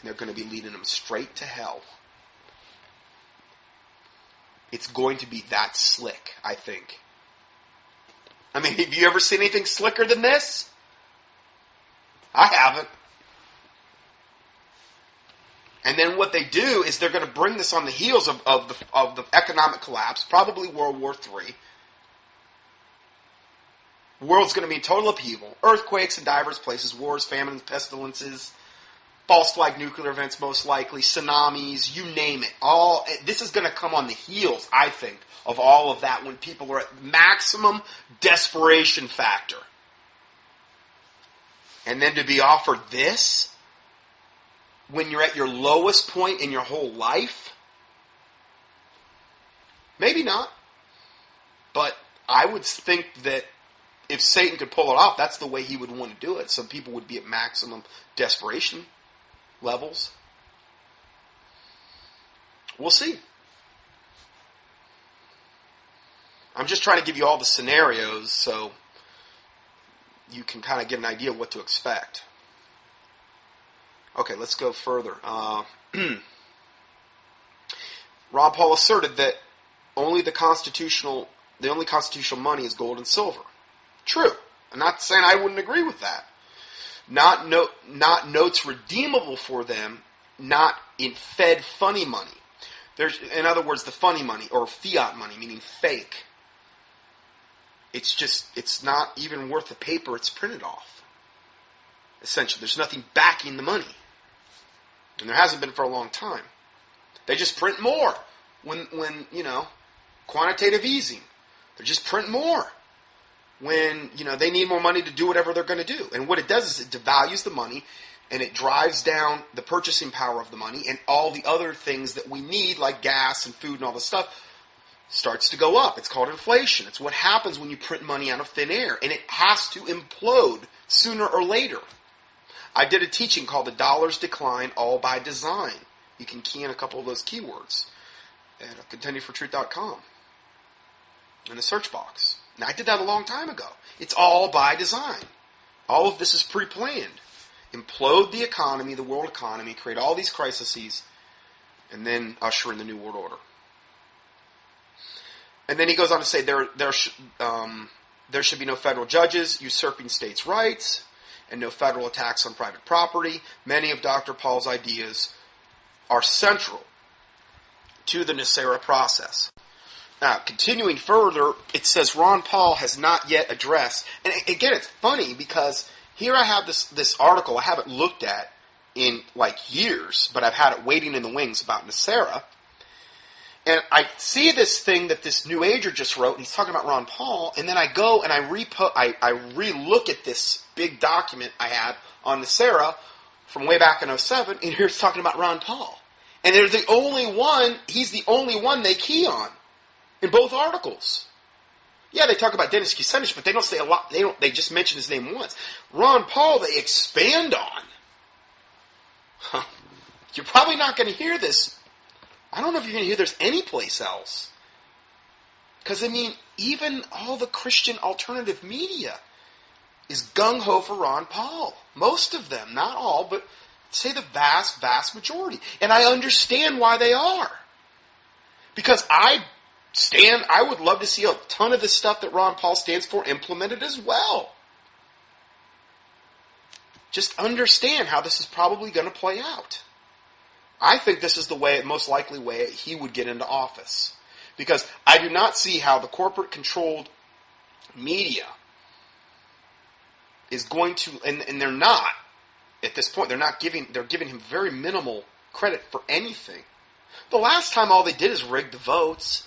And they're going to be leading them straight to hell. It's going to be that slick, I think. I mean, have you ever seen anything slicker than this? I haven't. And then what they do is they're going to bring this on the heels of the economic collapse, probably World War III. The world's going to be in total upheaval. Earthquakes in diverse places, wars, famines, pestilences, false flag nuclear events most likely, tsunamis, you name it. This is going to come on the heels, I think, of all of that when people are at maximum desperation factor. And then to be offered this when you're at your lowest point in your whole life? Maybe not. But I would think that if Satan could pull it off, that's the way he would want to do it. Some people would be at maximum desperation levels. We'll see. I'm just trying to give you all the scenarios so you can kind of get an idea of what to expect. Okay, let's go further. Ron Paul asserted that only constitutional money is gold and silver. True. I'm not saying I wouldn't agree with that. Not notes redeemable for them, not in Fed funny money. In other words, the funny money, or fiat money, meaning fake. It's not even worth the paper it's printed off. Essentially, there's nothing backing the money. And there hasn't been for a long time. They just print more when quantitative easing. They just print more when, they need more money to do whatever they're going to do. And what it does is it devalues the money and it drives down the purchasing power of the money, and all the other things that we need, like gas and food and all this stuff, starts to go up. It's called inflation. It's what happens when you print money out of thin air, and it has to implode sooner or later. I did a teaching called The Dollar's Decline All by Design. You can key in a couple of those keywords at contendingfortruth.com in the search box. Now, I did that a long time ago. It's all by design. All of this is pre-planned. Implode the economy, the world economy, create all these crises, and then usher in the New World Order. And then he goes on to say there should be no federal judges usurping states' rights, and no federal attacks on private property. Many of Dr. Paul's ideas are central to the NESARA process. Now, continuing further, it says Ron Paul has not yet addressed, and again, it's funny because here I have this article I haven't looked at in years, but I've had it waiting in the wings about NESARA. And I see this thing that this New Ager just wrote, and he's talking about Ron Paul, and then I go and I re-look at this big document I had on NESARA from way back in 2007, and here it's talking about Ron Paul. And they're the only one, he's the only one they key on in both articles. Yeah, they talk about Dennis Kucinich, but they don't say a lot. They just mention his name once. Ron Paul, they expand on. Huh. You're probably not going to hear this. I don't know if you're going to hear this anyplace else. Because, I mean, even all the Christian alternative media is gung-ho for Ron Paul. Most of them, not all, but say the vast, vast majority. And I understand why they are. Because I would love to see a ton of the stuff that Ron Paul stands for implemented as well. Just understand how this is probably going to play out. I think this is the most likely way he would get into office. Because I do not see how the corporate-controlled media is going to, and they're not, at this point, they're giving him very minimal credit for anything. The last time all they did is rig the votes.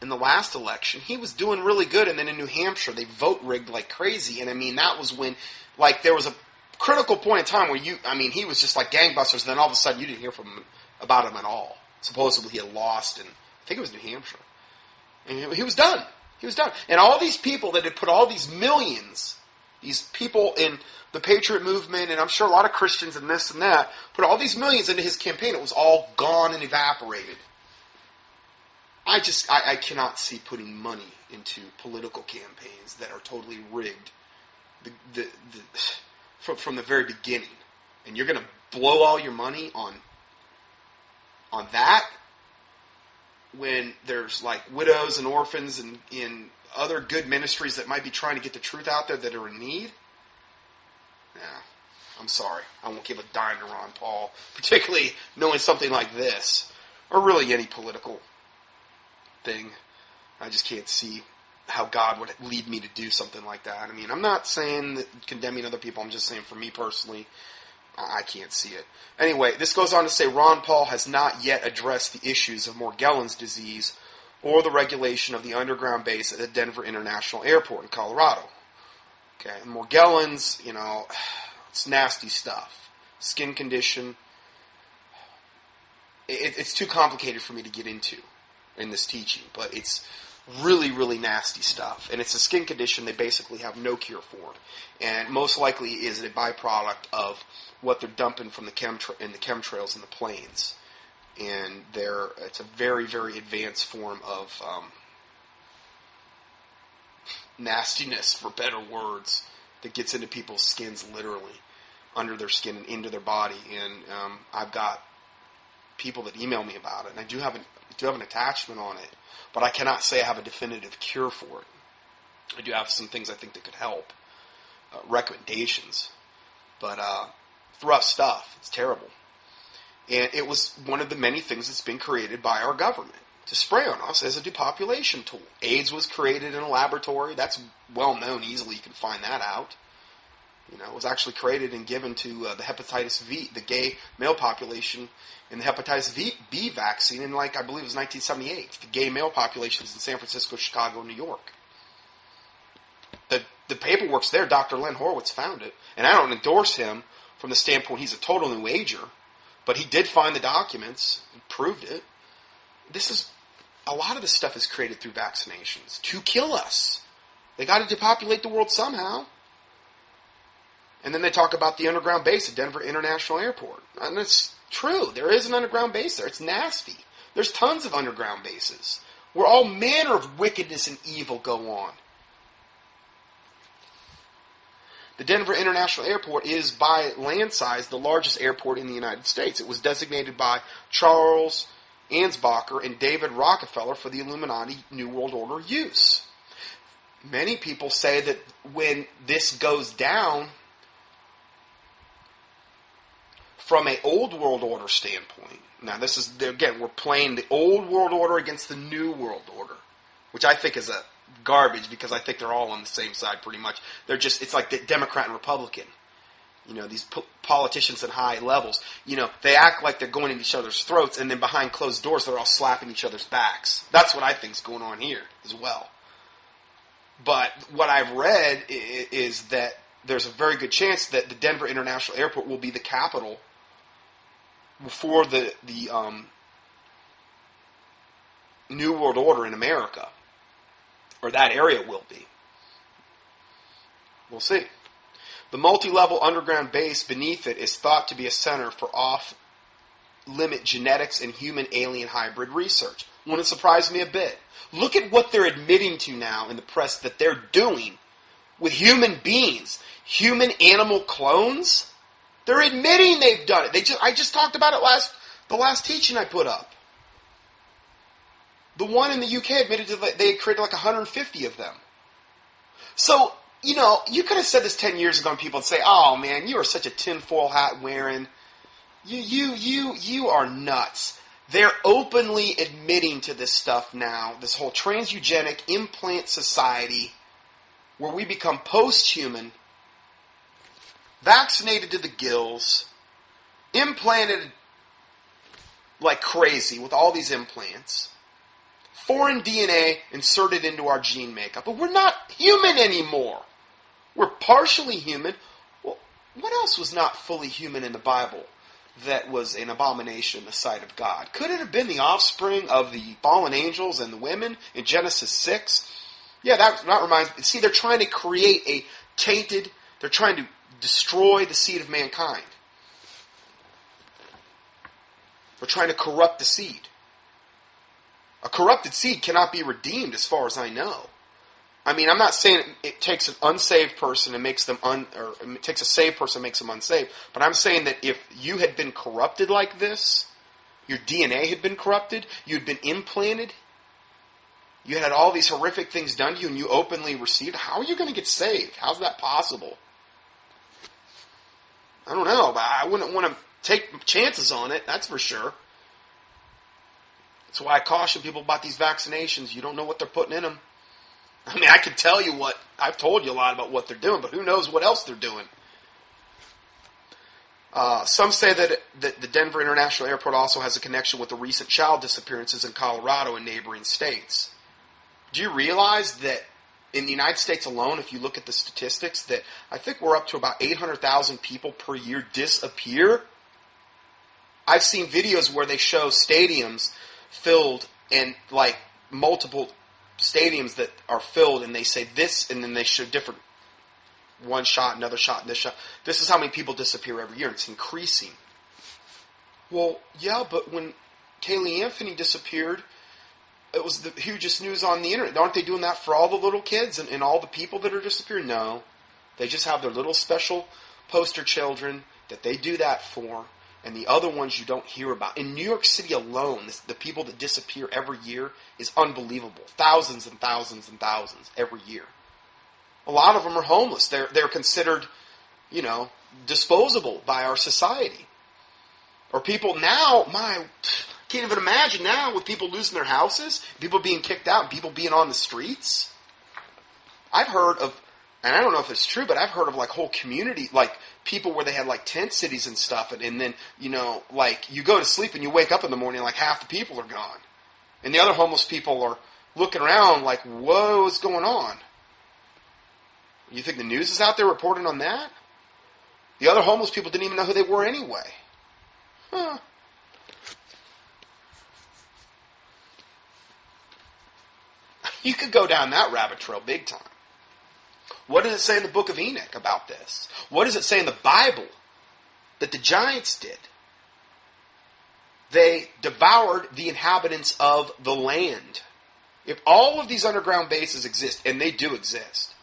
In the last election, he was doing really good, and then in New Hampshire, they vote rigged like crazy, and I mean, that was when, like, there was a critical point in time where he was just like gangbusters, and then all of a sudden you didn't hear about him at all. Supposedly he had lost, and I think it was New Hampshire. And he was done. He was done. And all these people that had put all these millions, these people in the Patriot movement, and I'm sure a lot of Christians and this and that, put all these millions into his campaign. It was all gone and evaporated. I cannot see putting money into political campaigns that are totally rigged from the very beginning. And you're going to blow all your money on that when there's like widows and orphans and in other good ministries that might be trying to get the truth out there that are in need? Yeah, I'm sorry. I won't give a dime to Ron Paul, particularly knowing something like this, or really any political thing. I just can't see how God would lead me to do something like that. I mean, I'm not saying that condemning other people. I'm just saying for me personally, I can't see it. Anyway, this goes on to say Ron Paul has not yet addressed the issues of Morgellons disease or the regulation of the underground base at the Denver International Airport in Colorado. Okay, and Morgellons, it's nasty stuff. Skin condition. It's too complicated for me to get into in this teaching, but it's really, really nasty stuff. And it's a skin condition they basically have no cure for. And most likely is a byproduct of what they're dumping from the chemtrails in the planes. And it's a very, very advanced form of nastiness, for better words, that gets into people's skins literally, under their skin and into their body. And I've got people that email me about it, and I do have an attachment on it, but I cannot say I have a definitive cure for it. I do have some things I think that could help, recommendations, but rough stuff. It's terrible. And it was one of the many things that's been created by our government to spray on us as a depopulation tool. AIDS was created in a laboratory. That's well known. Easily you can find that out. It was actually created and given to the hepatitis V, the gay male population in the hepatitis B vaccine in, I believe it was 1978. The gay male populations in San Francisco, Chicago, New York. The paperwork's there. Dr. Len Horowitz found it. And I don't endorse him from the standpoint he's a total New Ager, but he did find the documents and proved it. A lot of this stuff is created through vaccinations to kill us. They got to depopulate the world somehow. And then they talk about the underground base at Denver International Airport. And it's true. There is an underground base there. It's nasty. There's tons of underground bases where all manner of wickedness and evil go on. The Denver International Airport is, by land size, the largest airport in the United States. It was designated by Charles Ansbacher and David Rockefeller for the Illuminati New World Order use. Many people say that when this goes down, from an old world order standpoint, now this is, again, we're playing the old world order against the new world order, which I think is a garbage because I think they're all on the same side pretty much. It's like the Democrat and Republican. These politicians at high levels, they act like they're going in each other's throats, and then behind closed doors they're all slapping each other's backs. That's what I think's going on here as well. But what I've read is that there's a very good chance that the Denver International Airport will be the capital before the New World Order in America, or that area will be. We'll see. The multi-level underground base beneath it is thought to be a center for off-limit genetics and human-alien hybrid research. Wouldn't surprise me a bit. Look at what they're admitting to now in the press that they're doing with human beings. Human-animal clones? They're admitting they've done it. I just talked about it the last teaching I put up. The one in the UK admitted that they had created like 150 of them. So, you could have said this 10 years ago and people would say, oh man, you are such a tinfoil hat wearing. You are nuts. They're openly admitting to this stuff now, this whole trans-eugenic implant society where we become post-human, vaccinated to the gills, implanted like crazy with all these implants, foreign DNA inserted into our gene makeup. But we're not human anymore. We're partially human. Well, what else was not fully human in the Bible that was an abomination in the sight of God? Could it have been the offspring of the fallen angels and the women in Genesis 6? Yeah, that reminds me. See, they're trying to create they're trying to destroy the seed of mankind. They're trying to corrupt the seed. A corrupted seed cannot be redeemed as far as I know. I mean, I'm not saying it takes an unsaved person and makes them or it takes a saved person and makes them unsaved, but I'm saying that if you had been corrupted like this, your DNA had been corrupted, you'd been implanted, you had all these horrific things done to you and you openly received, how are you going to get saved? How's that possible? I don't know, but I wouldn't want to take chances on it, that's for sure. That's why I caution people about these vaccinations. You don't know what they're putting in them. I mean, I can tell you I've told you a lot about what they're doing, but who knows what else they're doing. Some say that the Denver International Airport also has a connection with the recent child disappearances in Colorado and neighboring states. Do you realize that in the United States alone, if you look at the statistics, that I think we're up to about 800,000 people per year disappear? I've seen videos where they show stadiums filled and like multiple stadiums that are filled and they say this and then they show different one shot, another shot, and this shot. This is how many people disappear every year. It's increasing. Well, yeah, but when Kaylee Anthony disappeared, it was the hugest news on the internet. Aren't they doing that for all the little kids and all the people that are disappearing? No. They just have their little special poster children that they do that for. And the other ones you don't hear about. In New York City alone, the people that disappear every year is unbelievable. Thousands and thousands and thousands every year. A lot of them are homeless. They're considered, disposable by our society. Or people now, I can't even imagine now with people losing their houses, people being kicked out, and people being on the streets. I've heard of, and I don't know if it's true, but I've heard of like whole community, like people where they had like tent cities and stuff, and then, like you go to sleep and you wake up in the morning like half the people are gone. And the other homeless people are looking around like, whoa, what's going on? You think the news is out there reporting on that? The other homeless people didn't even know who they were anyway. Huh. You could go down that rabbit trail big time. What does it say in the book of Enoch about this? What does it say in the Bible that the giants did? They devoured the inhabitants of the land. If all of these underground bases exist, and they do exist,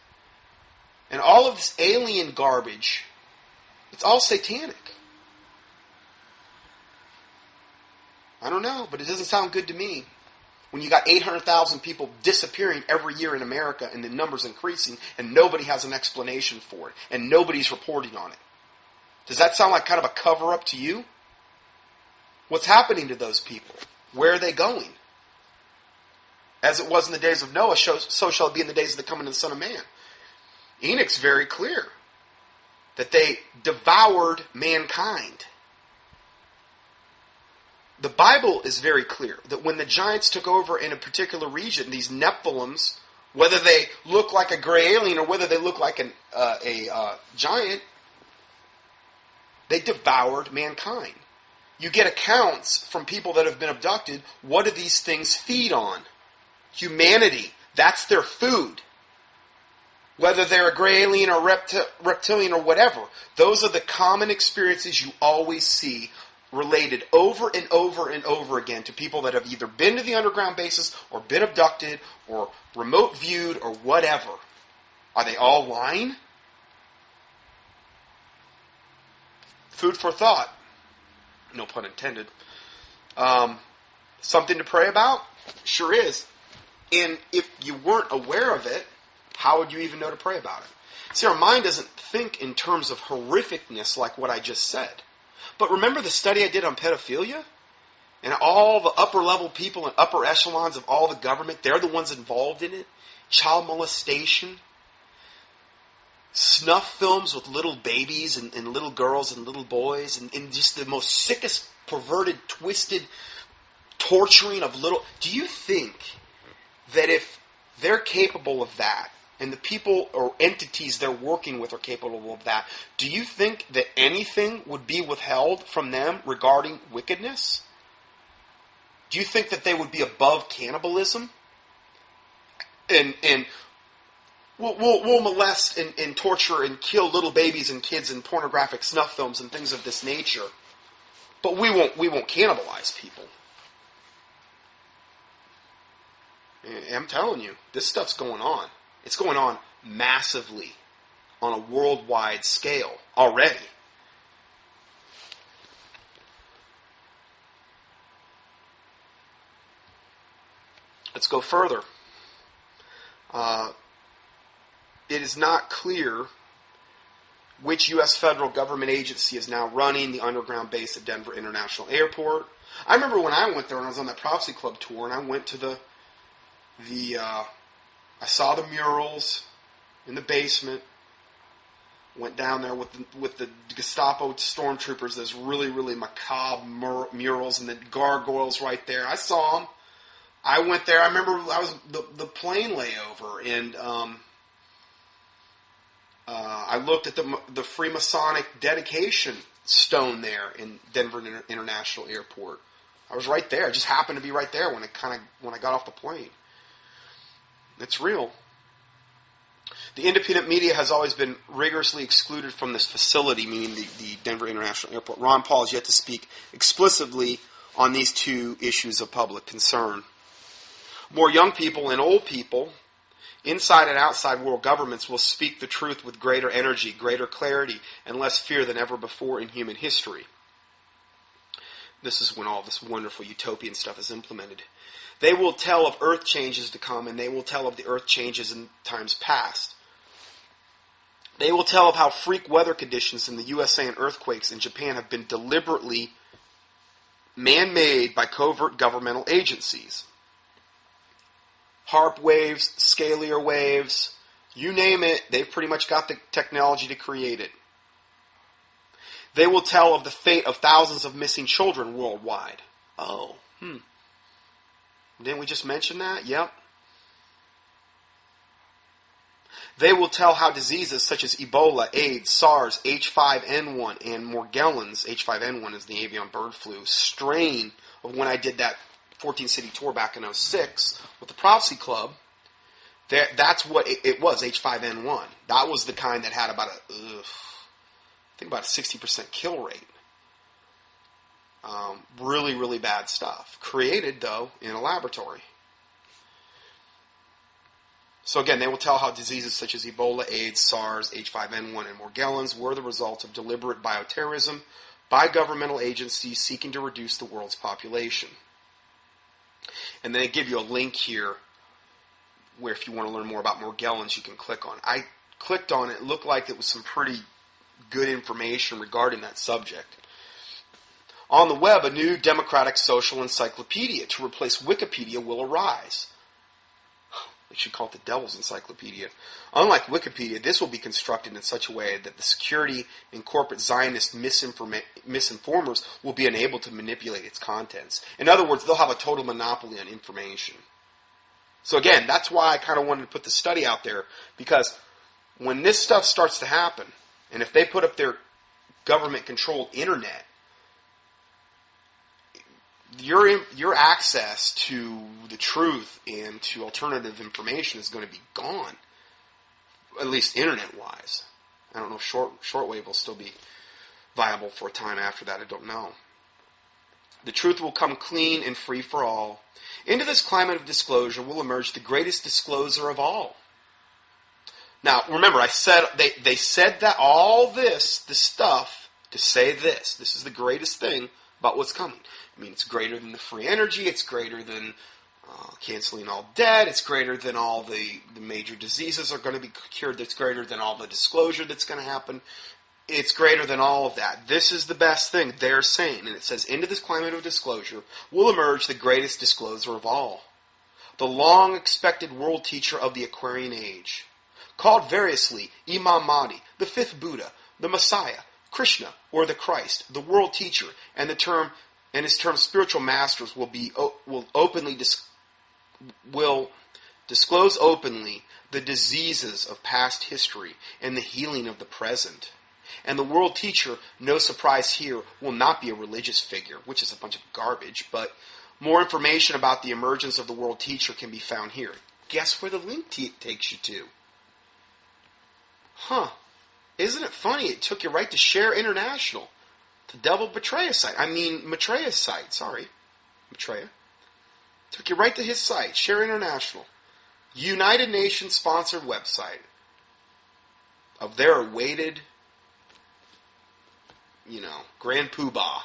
and all of this alien garbage, it's all satanic. I don't know, but it doesn't sound good to me. When you got 800,000 people disappearing every year in America and the numbers increasing and nobody has an explanation for it and nobody's reporting on it. Does that sound like kind of a cover-up to you? What's happening to those people? Where are they going? As it was in the days of Noah, so shall it be in the days of the coming of the Son of Man. Enoch's very clear that they devoured mankind. The Bible is very clear that when the giants took over in a particular region, these Nephilims, whether they look like a gray alien or whether they look like a giant, they devoured mankind. You get accounts from people that have been abducted. What do these things feed on? Humanity. That's their food. Whether they're a gray alien or reptilian or whatever. Those are the common experiences you always see related over and over and over again to people that have either been to the underground bases or been abducted or remote viewed or whatever. Are they all lying? Food for thought. No pun intended. Something to pray about? Sure is. And if you weren't aware of it, how would you even know to pray about it? See, our mind doesn't think in terms of horrificness like what I just said. But remember the study I did on pedophilia? And all the upper level people and upper echelons of all the government, they're the ones involved in it. Child molestation. Snuff films with little babies and little girls and little boys. And just the most sickest, perverted, twisted torturing of little... Do you think that if they're capable of that, and the people or entities they're working with are capable of that, do you think that anything would be withheld from them regarding wickedness? Do you think that they would be above cannibalism? And we'll molest and torture and kill little babies and kids in pornographic snuff films and things of this nature. But we won't cannibalize people. I'm telling you, this stuff's going on. It's going on massively on a worldwide scale already. Let's go further. It is not clear which U.S. federal government agency is now running the underground base at Denver International Airport. I remember when I went there, when I was on that Prophecy Club tour, and I went to I saw the murals in the basement. Went down there with the Gestapo stormtroopers. Those really, really macabre murals and the gargoyles right there. I saw them. I went there. I remember I was the plane layover, and I looked at the Freemasonic dedication stone there in Denver International Airport. I was right there. I just happened to be right there when I got off the plane. It's real. The independent media has always been rigorously excluded from this facility, meaning the Denver International Airport. Ron Paul has yet to speak explicitly on these two issues of public concern. More young people and old people, inside and outside world governments, will speak the truth with greater energy, greater clarity, and less fear than ever before in human history. This is when all this wonderful utopian stuff is implemented. They will tell of earth changes to come, and they will tell of the earth changes in times past. They will tell of how freak weather conditions in the USA and earthquakes in Japan have been deliberately man-made by covert governmental agencies. HAARP waves, scalar waves, you name it, they've pretty much got the technology to create it. They will tell of the fate of thousands of missing children worldwide. Didn't we just mention that? Yep. They will tell how diseases such as Ebola, AIDS, SARS, H5N1, and Morgellons, H5N1 is the avian bird flu, strain of when I did that 14-city tour back in 2006 with the Prophecy Club, that's what it was, H5N1. That was the kind that had about a 60% kill rate. Really, really bad stuff. Created, though, in a laboratory. So again, they will tell how diseases such as Ebola, AIDS, SARS, H5N1, and Morgellons were the result of deliberate bioterrorism by governmental agencies seeking to reduce the world's population. And then they give you a link here where if you want to learn more about Morgellons, you can click on. I clicked on it. It looked like it was some pretty good information regarding that subject. On the web, a new democratic social encyclopedia to replace Wikipedia will arise. They should call it the Devil's Encyclopedia. Unlike Wikipedia, this will be constructed in such a way that the security and corporate Zionist misinformers will be unable to manipulate its contents. In other words, they'll have a total monopoly on information. So again, that's why I kind of wanted to put the study out there, because when this stuff starts to happen, and if they put up their government-controlled internet, your access to the truth and to alternative information is going to be gone, at least internet-wise. I don't know if shortwave will still be viable for a time after that. I don't know. The truth will come clean and free for all. Into this climate of disclosure will emerge the greatest discloser of all. Now, remember, I said they said that all this stuff to say this. This is the greatest thing about what's coming. I mean, it's greater than the free energy. It's greater than canceling all debt. It's greater than all the major diseases are going to be cured. It's greater than all the disclosure that's going to happen. It's greater than all of that. This is the best thing they're saying. And it says, into this climate of disclosure will emerge the greatest discloser of all. The long-expected world teacher of the Aquarian age. Called variously Imam Mahdi, the fifth Buddha, the Messiah, Krishna, or the Christ, the world teacher, and his term spiritual masters will disclose openly the diseases of past history and the healing of the present. And the world teacher, no surprise here, will not be a religious figure, which is a bunch of garbage, but more information about the emergence of the world teacher can be found here. Guess where the link takes you to? Huh. Isn't it funny? It took you right to Share International, the Devil Maitreya's site. Maitreya's site, sorry. Maitreya. Took you right to his site, Share International. United Nations sponsored website of their awaited, Grand Poobah.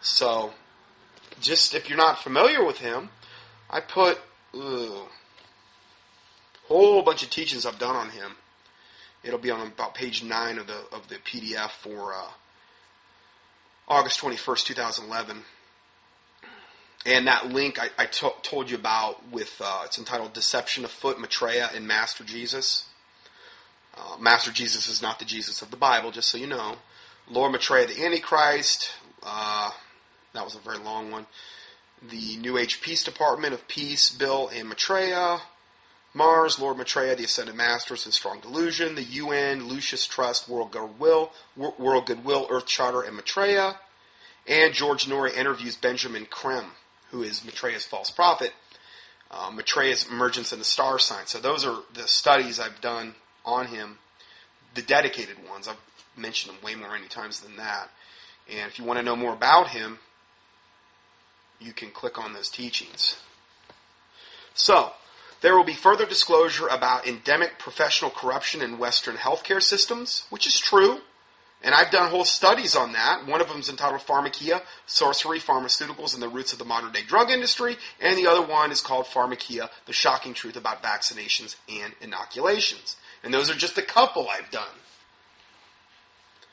So, just if you're not familiar with him, I put a whole bunch of teachings I've done on him. It'll be on about page 9 of the PDF for August 21st, 2011. And that link I told you about with, it's entitled Deception Afoot, Maitreya and Master Jesus. Master Jesus is not the Jesus of the Bible, just so you know. Lord Maitreya, the Antichrist. That was a very long one. The New Age Peace Department of Peace, Bill and Maitreya. Mars, Lord Maitreya, the Ascended Masters and Strong Delusion. The UN, Lucis Trust, World Goodwill, Earth Charter, and Maitreya. And George Norrie interviews Benjamin Creme, who is Maitreya's false prophet. Maitreya's emergence in the star sign. So those are the studies I've done on him, the dedicated ones. I've mentioned them way more many times than that. And if you want to know more about him, you can click on those teachings. So, there will be further disclosure about endemic professional corruption in Western healthcare systems, which is true. And I've done whole studies on that. One of them is entitled Pharmakia, Sorcery, Pharmaceuticals, and the Roots of the Modern-Day Drug Industry. And the other one is called Pharmakia, The Shocking Truth About Vaccinations and Inoculations. And those are just a couple I've done.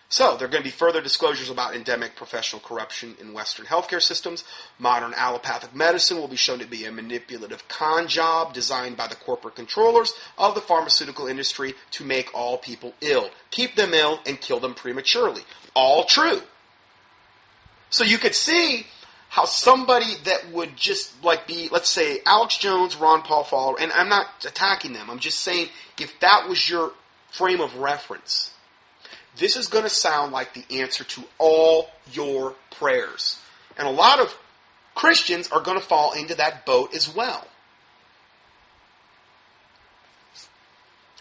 So, there are going to be further disclosures about endemic professional corruption in Western healthcare systems. Modern allopathic medicine will be shown to be a manipulative con job designed by the corporate controllers of the pharmaceutical industry to make all people ill, keep them ill, and kill them prematurely. All true. So you could see how somebody that would just be, let's say, Alex Jones, Ron Paul follower, and I'm not attacking them, I'm just saying if that was your frame of reference, this is going to sound like the answer to all your prayers. And a lot of Christians are going to fall into that boat as well.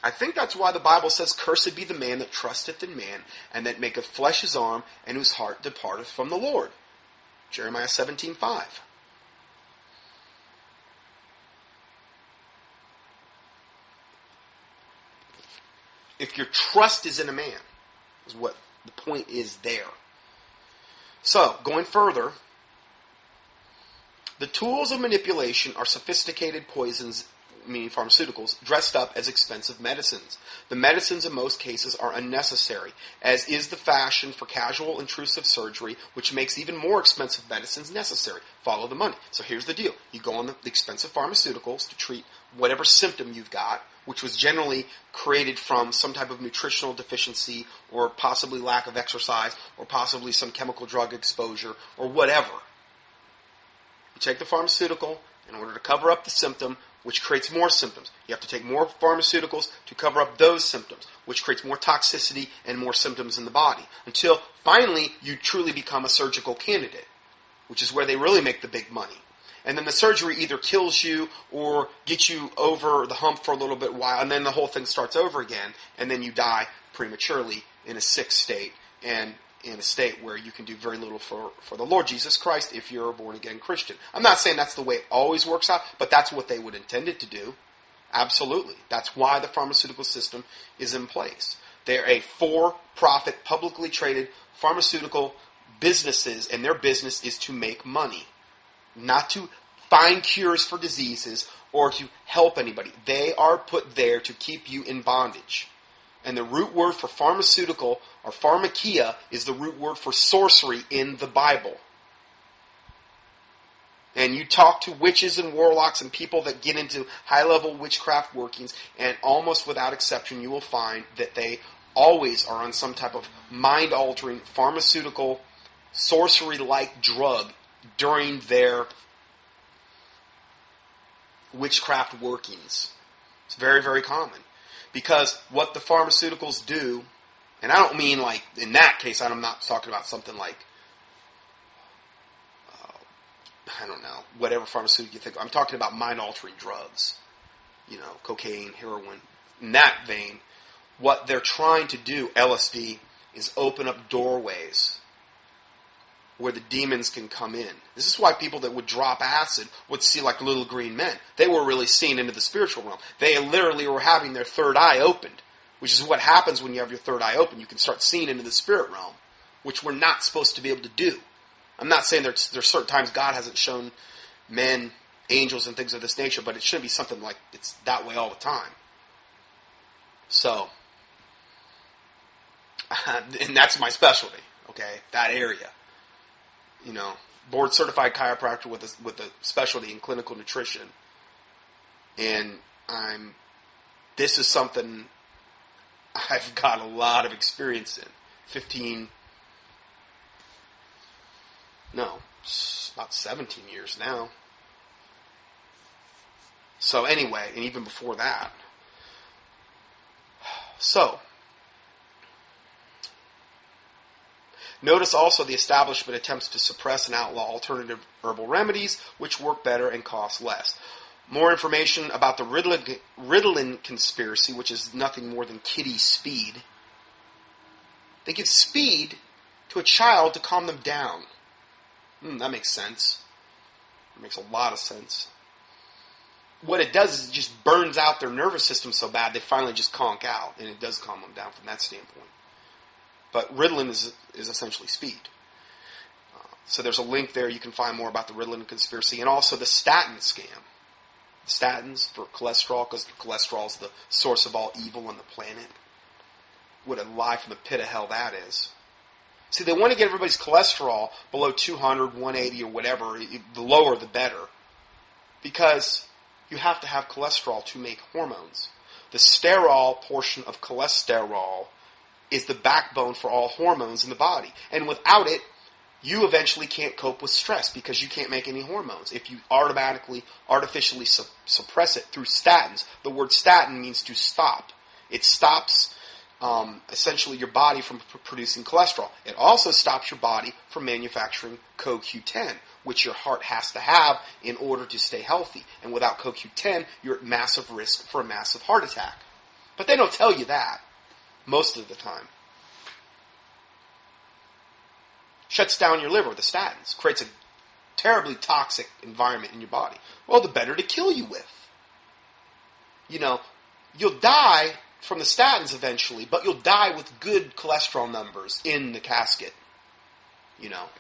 I think that's why the Bible says, Cursed be the man that trusteth in man, and that maketh flesh his arm, and whose heart departeth from the Lord. Jeremiah 17:5. If your trust is in a man, is what the point is there. So, going further, the tools of manipulation are sophisticated poisons, meaning pharmaceuticals, dressed up as expensive medicines. The medicines in most cases are unnecessary, as is the fashion for casual intrusive surgery, which makes even more expensive medicines necessary. Follow the money. So here's the deal. You go on the expensive pharmaceuticals to treat whatever symptom you've got, which was generally created from some type of nutritional deficiency or possibly lack of exercise or possibly some chemical drug exposure or whatever. You take the pharmaceutical in order to cover up the symptom, which creates more symptoms. You have to take more pharmaceuticals to cover up those symptoms, which creates more toxicity and more symptoms in the body, until finally you truly become a surgical candidate, which is where they really make the big money. And then the surgery either kills you or gets you over the hump for a little bit while, and then the whole thing starts over again, and then you die prematurely in a sick state, and in a state where you can do very little for the Lord Jesus Christ if you're a born-again Christian. I'm not saying that's the way it always works out, but that's what they would intend it to do. Absolutely. That's why the pharmaceutical system is in place. They're a for-profit, publicly traded pharmaceutical businesses, and their business is to make money, not to find cures for diseases or to help anybody. They are put there to keep you in bondage. And the root word for pharmaceutical, or pharmakia, is the root word for sorcery in the Bible. And you talk to witches and warlocks and people that get into high-level witchcraft workings, and almost without exception you will find that they always are on some type of mind-altering pharmaceutical, sorcery-like drug during their witchcraft workings. It's very, very common. Because what the pharmaceuticals do, and I don't mean like, in that case, I'm not talking about something like, I don't know, whatever pharmaceutical you think. I'm talking about mind-altering drugs. Cocaine, heroin. In that vein, what they're trying to do, LSD, is open up doorways where the demons can come in. This is why people that would drop acid would see like little green men. They were really seeing into the spiritual realm. They literally were having their third eye opened, which is what happens when you have your third eye open. You can start seeing into the spirit realm, which we're not supposed to be able to do. I'm not saying there's certain times God hasn't shown men, angels, and things of this nature, but it shouldn't be something like it's that way all the time. So, and that's my specialty, okay, that area. Board certified chiropractor with a specialty in clinical nutrition, and this is something I've got a lot of experience in. About 17 years now. So anyway, and even before that. So, notice also the establishment attempts to suppress and outlaw alternative herbal remedies, which work better and cost less. More information about the Ritalin conspiracy, which is nothing more than kiddie speed. They give speed to a child to calm them down. That makes sense. It makes a lot of sense. What it does is it just burns out their nervous system so bad they finally just conk out, and it does calm them down from that standpoint. But Ritalin is essentially speed. So there's a link there. You can find more about the Ritalin conspiracy, and also the statin scam. Statins for cholesterol, because cholesterol is the source of all evil on the planet. What a lie from the pit of hell that is. See, they want to get everybody's cholesterol below 200, 180, or whatever. The lower, the better. Because you have to have cholesterol to make hormones. The sterol portion of cholesterol is the backbone for all hormones in the body. And without it, you eventually can't cope with stress because you can't make any hormones. If you artificially suppress it through statins, the word statin means to stop. It stops essentially your body from producing cholesterol. It also stops your body from manufacturing CoQ10, which your heart has to have in order to stay healthy. And without CoQ10, you're at massive risk for a massive heart attack. But they don't tell you that most of the time. Shuts down your liver, the statins. Creates a terribly toxic environment in your body. Well, the better to kill you with. You'll die from the statins eventually, but you'll die with good cholesterol numbers in the casket.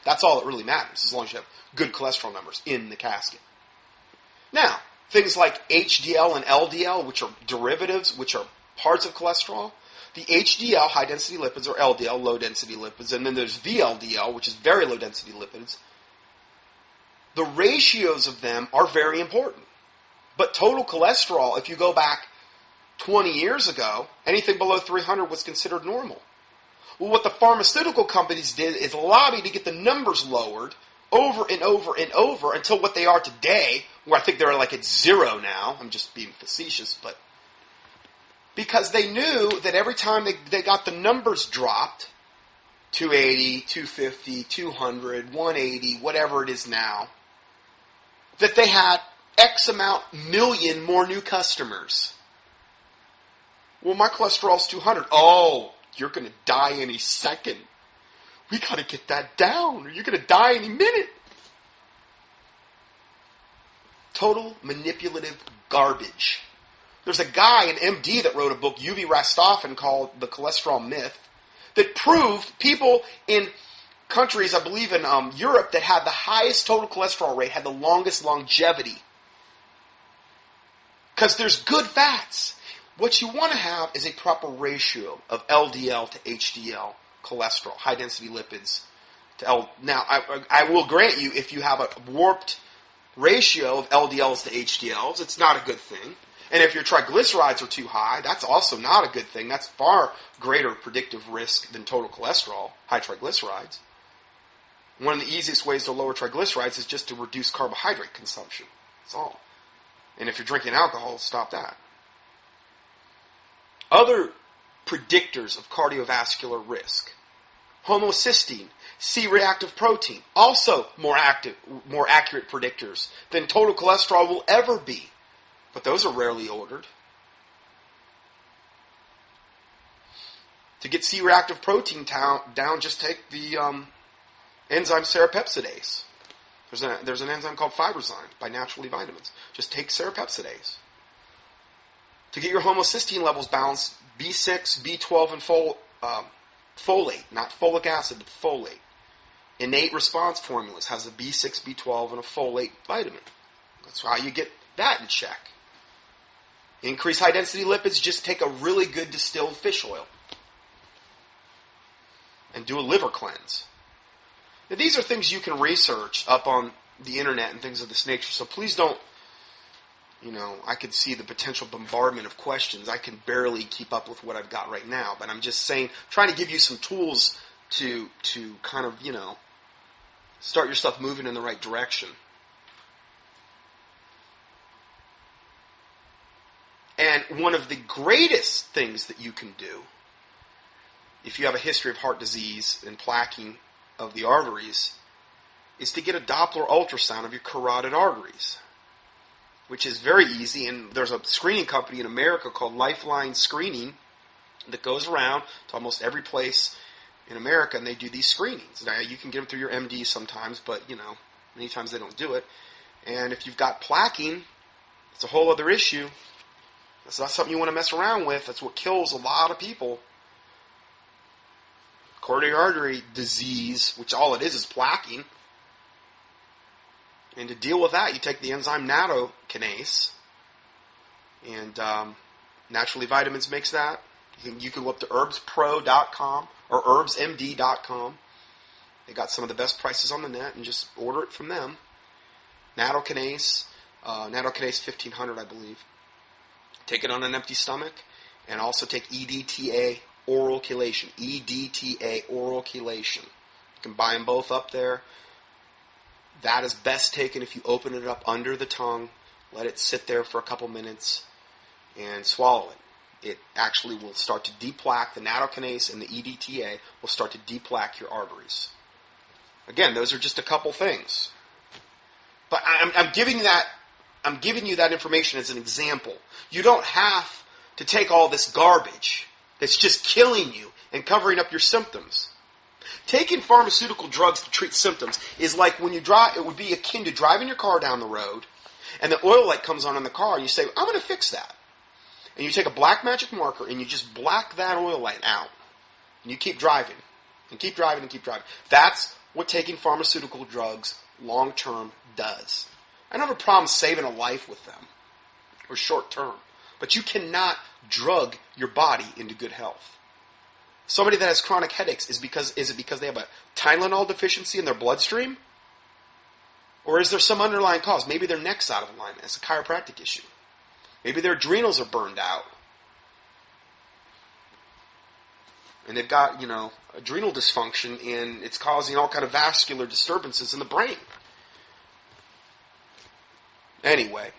That's all that really matters, as long as you have good cholesterol numbers in the casket. Now, things like HDL and LDL, which are derivatives, which are parts of cholesterol. The HDL, high-density lipids, or LDL, low-density lipids, and then there's VLDL, which is very low-density lipids. The ratios of them are very important. But total cholesterol, if you go back 20 years ago, anything below 300 was considered normal. Well, what the pharmaceutical companies did is lobby to get the numbers lowered over and over and over until what they are today, where I think they're like at zero now. I'm just being facetious, but because they knew that every time they got the numbers dropped, 280, 250, 200, 180, whatever it is now, that they had X amount million more new customers. Well, my cholesterol's 200. Oh, you're going to die any second. We got to get that down, or you're going to die any minute. Total manipulative garbage. There's a guy, an MD, that wrote a book, Uwe Rastofen, called The Cholesterol Myth, that proved people in countries, I believe in Europe, that had the highest total cholesterol rate had the longest longevity. Because there's good fats. What you want to have is a proper ratio of LDL to HDL cholesterol, high-density lipids to L. Now, I will grant you, if you have a warped ratio of LDLs to HDLs, it's not a good thing. And if your triglycerides are too high, that's also not a good thing. That's far greater predictive risk than total cholesterol, high triglycerides. One of the easiest ways to lower triglycerides is just to reduce carbohydrate consumption. That's all. And if you're drinking alcohol, stop that. Other predictors of cardiovascular risk. Homocysteine, C-reactive protein, also more accurate predictors than total cholesterol will ever be. But those are rarely ordered. To get C-reactive protein down, just take the enzyme serrapeptidase. There's an enzyme called Fiberzyme by Naturally Vitamins. Just take serrapeptidase. To get your homocysteine levels balanced, B6, B12, and folate, not folic acid, but folate. Innate Response Formulas has a B6, B12, and a folate vitamin. That's how you get that in check. Increase high-density lipids, just take a really good distilled fish oil and do a liver cleanse. Now, these are things you can research up on the internet and things of this nature, so please don't, I could see the potential bombardment of questions. I can barely keep up with what I've got right now, but I'm just saying, trying to give you some tools to kind of, start your stuff moving in the right direction. And one of the greatest things that you can do, if you have a history of heart disease and plaquing of the arteries, is to get a Doppler ultrasound of your carotid arteries, which is very easy. And there's a screening company in America called Lifeline Screening that goes around to almost every place in America, and they do these screenings. Now, you can get them through your MD sometimes, but, many times they don't do it. And if you've got plaquing, it's a whole other issue. That's not something you want to mess around with. That's what kills a lot of people. Coronary artery disease, which all it is plaquing. And to deal with that, you take the enzyme nattokinase. And Naturally Vitamins makes that. You can look to herbspro.com or herbsmd.com. They got some of the best prices on the net, and just order it from them. Nattokinase 1500, I believe. Take it on an empty stomach, and also take EDTA oral chelation. EDTA oral chelation. You can buy them both up there. That is best taken if you open it up under the tongue, let it sit there for a couple minutes, and swallow it. It actually will start to deplaque. The nattokinase and the EDTA will start to deplaque your arteries. Again, those are just a couple things. But I'm giving you that information as an example. You don't have to take all this garbage that's just killing you and covering up your symptoms. Taking pharmaceutical drugs to treat symptoms is like when you drive. It would be akin to driving your car down the road, and the oil light comes on in the car, and you say, "I'm going to fix that." And you take a black magic marker and you just black that oil light out, and you keep driving, and keep driving, and keep driving. That's what taking pharmaceutical drugs long term does. I don't have a problem saving a life with them, or short term, but you cannot drug your body into good health. Somebody that has chronic headaches, is it because they have a Tylenol deficiency in their bloodstream? Or is there some underlying cause? Maybe their neck's out of alignment. It's a chiropractic issue. Maybe their adrenals are burned out. And they've got, adrenal dysfunction, and it's causing all kind of vascular disturbances in the brain. Anyway,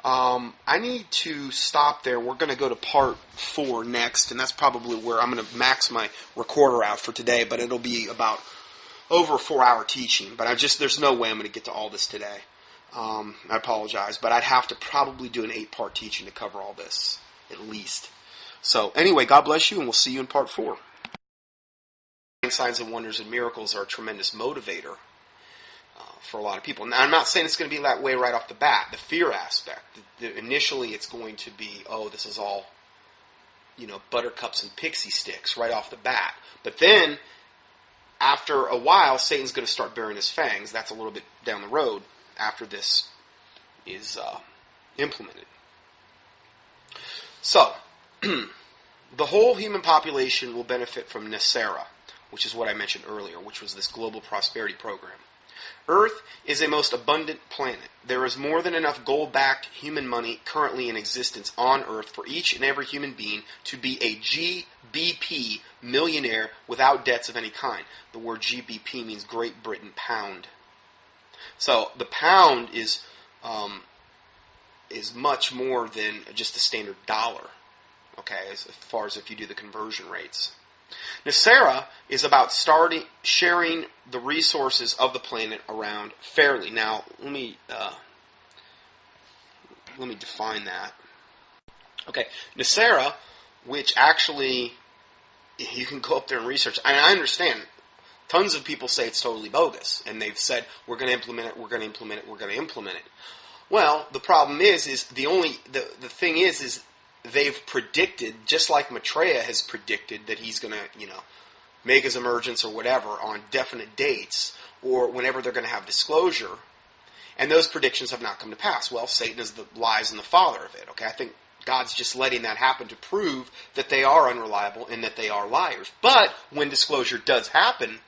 I need to stop there. We're going to go to part 4 next, and that's probably where I'm going to max my recorder out for today, but it'll be about over a 4-hour teaching. But there's no way I'm going to get to all this today. I apologize, but I'd have to probably do an 8-part teaching to cover all this, at least. So anyway, God bless you, and we'll see you in part 4. Signs and wonders and miracles are a tremendous motivator for a lot of people. Now, I'm not saying it's going to be that way right off the bat. The fear aspect. Initially, it's going to be, this is all, buttercups and pixie sticks right off the bat. But then, after a while, Satan's going to start bearing his fangs. That's a little bit down the road after this is implemented. So, the whole human population will benefit from NESARA, which is what I mentioned earlier, which was this global prosperity program. Earth is a most abundant planet. There is more than enough gold-backed human money currently in existence on Earth for each and every human being to be a GBP millionaire without debts of any kind. The word GBP means Great Britain pound. So the pound is much more than just a standard dollar, okay, as far as if you do the conversion rates. NESARA is about sharing the resources of the planet around fairly. Now, let me define that. Okay, NESARA, which actually you can go up there and research. I understand. Tons of people say it's totally bogus, and they've said we're going to implement it, we're going to implement it, we're going to implement it. Well, the problem is the thing is they've predicted, just like Maitreya has predicted, that he's going to, make his emergence or whatever on definite dates, or whenever they're going to have disclosure, and those predictions have not come to pass. Well, Satan is the lies and the father of it. Okay, I think God's just letting that happen to prove that they are unreliable and that they are liars. But when disclosure does happen,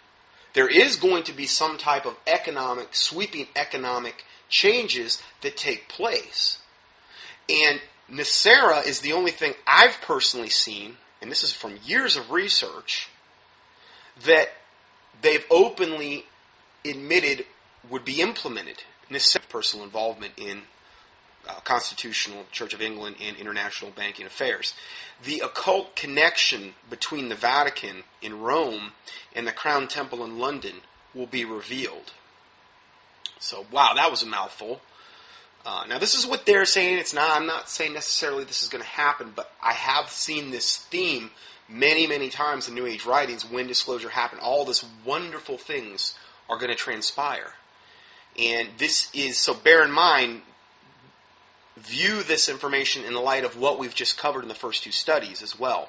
there is going to be some type of sweeping economic changes that take place. And NESARA is the only thing I've personally seen, and this is from years of research, that they've openly admitted would be implemented. NESARA personal involvement in Constitutional Church of England and international banking affairs. The occult connection between the Vatican in Rome and the Crown Temple in London will be revealed. So, wow, that was a mouthful. Now, this is what they're saying. I'm not saying necessarily this is going to happen, but I have seen this theme many, many times in New Age writings. When disclosure happened, all these wonderful things are going to transpire. And this is, so bear in mind, view this information in the light of what we've just covered in the first 2 studies as well.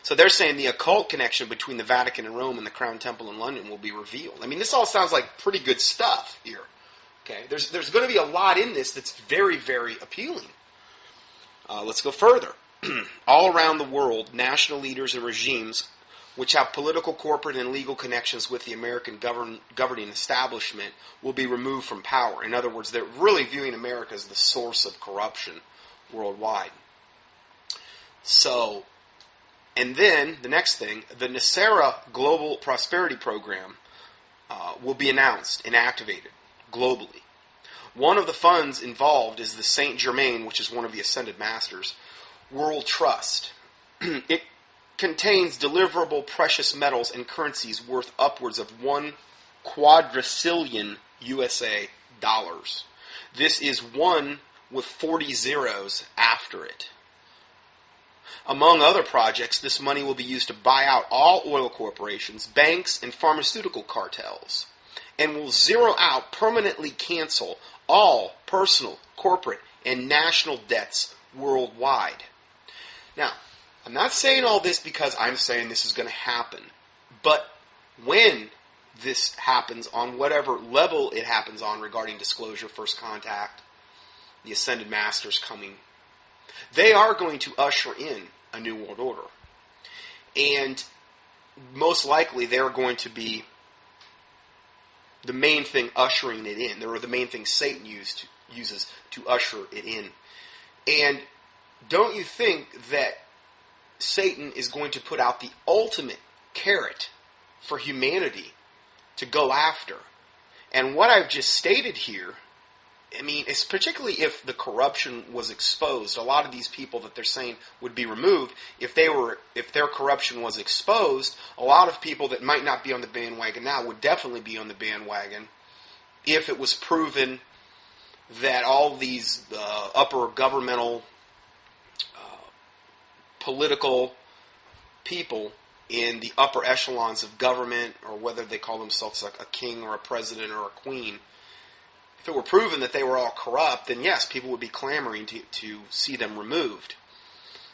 So they're saying the occult connection between the Vatican in Rome and the Crown Temple in London will be revealed. I mean, this all sounds like pretty good stuff here. Okay, there's going to be a lot in this that's very, very appealing. Let's go further. All around the world, national leaders and regimes which have political, corporate, and legal connections with the American governing establishment will be removed from power. In other words, they're really viewing America as the source of corruption worldwide. So, and then, the next thing, the NESARA Global Prosperity Program will be announced and activated globally. One of the funds involved is the Saint Germain, which is one of the Ascended Masters, World Trust. It contains deliverable precious metals and currencies worth upwards of 1 quadrillion USA dollars. This is 1 with 40 zeros after it. Among other projects, this money will be used to buy out all oil corporations, banks, and pharmaceutical cartels, and will zero out, permanently cancel all personal, corporate, and national debts worldwide. Now, I'm not saying all this because I'm saying this is going to happen, but when this happens, on whatever level it happens on regarding disclosure, first contact, the Ascended Masters coming, they are going to usher in a new world order. And most likely they're going to be the main thing ushering it in. They're the main thing Satan uses to usher it in. And don't you think that Satan is going to put out the ultimate carrot for humanity to go after. And what I've just stated here, I mean, it's particularly if the corruption was exposed. A lot of these people that they're saying would be removed, if their corruption was exposed, a lot of people that might not be on the bandwagon now would definitely be on the bandwagon if it was proven that all these upper governmental political people in the upper echelons of government, or whether they call themselves like a king or a president or a queen, if it were proven that they were all corrupt, then yes, people would be clamoring to see them removed.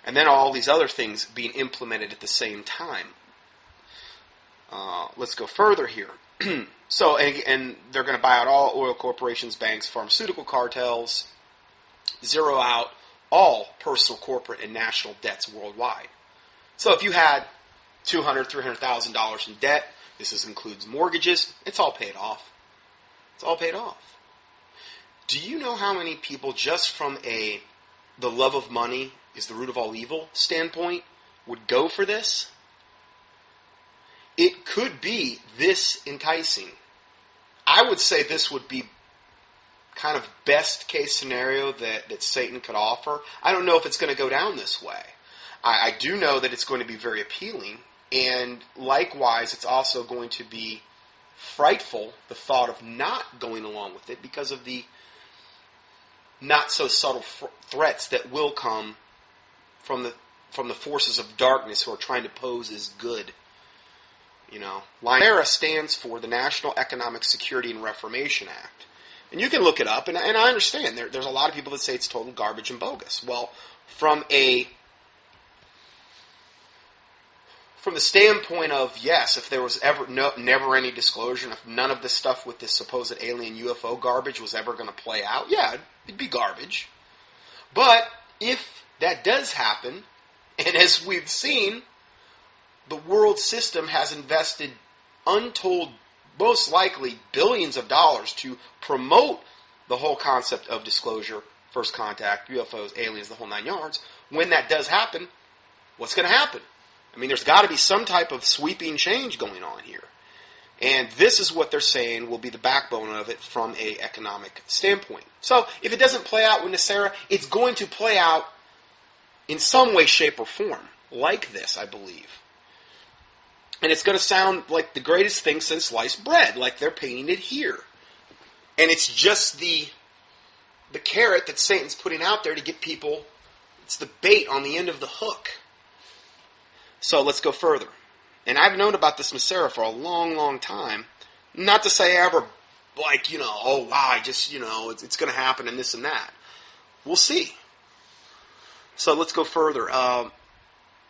And then all these other things being implemented at the same time. Let's go further here. So, and they're going to buy out all oil corporations, banks, pharmaceutical cartels, zero out all personal, corporate, and national debts worldwide. So if you had $200,000, $300,000 in debt, this includes mortgages, it's all paid off. It's all paid off. Do you know how many people, just from the love of money is the root of all evil standpoint, would go for this? It could be this enticing. I would say this would be kind of best case scenario that Satan could offer. I don't know if it's going to go down this way. I do know that it's going to be very appealing, and likewise it's also going to be frightful, the thought of not going along with it, because of the not so subtle threats that will come from the forces of darkness who are trying to pose as good. You know, NARA stands for the National Economic Security and Reformation Act. And you can look it up, and I understand. There's a lot of people that say it's total garbage and bogus. Well, from the standpoint of, yes, if there was never any disclosure, and if none of this stuff with this supposed alien UFO garbage was ever going to play out, yeah, it'd be garbage. But if that does happen, and as we've seen, the world system has invested untold, most likely billions of dollars to promote the whole concept of disclosure, first contact, UFOs, aliens, the whole nine yards. When that does happen, what's going to happen? I mean, there's got to be some type of sweeping change going on here. And this is what they're saying will be the backbone of it from an economic standpoint. So if it doesn't play out with NESARA, it's going to play out in some way, shape, or form like this, I believe. And it's going to sound like the greatest thing since sliced bread, like they're painting it here. And it's just the carrot that Satan's putting out there to get people, it's the bait on the end of the hook. So let's go further. And I've known about this NESARA for a long, long time. Not to say I ever, oh wow, it's going to happen and this and that. We'll see. So let's go further.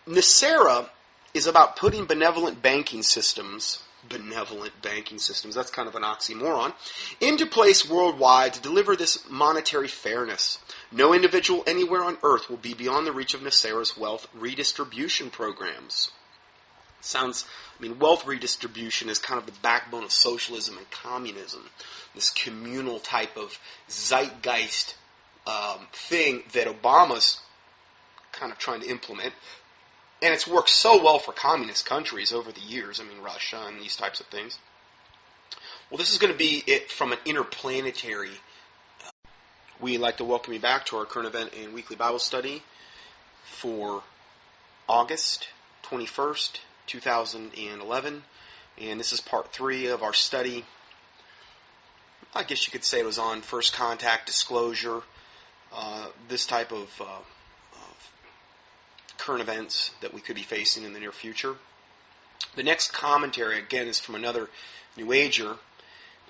NESARA is about putting benevolent banking systems, that's kind of an oxymoron, into place worldwide to deliver this monetary fairness. No individual anywhere on earth will be beyond the reach of NESARA's wealth redistribution programs. Wealth redistribution is kind of the backbone of socialism and communism, this communal type of zeitgeist thing that Obama's kind of trying to implement. And it's worked so well for communist countries over the years. Russia and these types of things. Well, this is going to be it from an interplanetary. We'd like to welcome you back to our current event and weekly Bible study for August 21st, 2011. And this is part 3 of our study. I guess you could say it was on first contact, disclosure, this type of current events that we could be facing in the near future. The next commentary, again, is from another New Ager,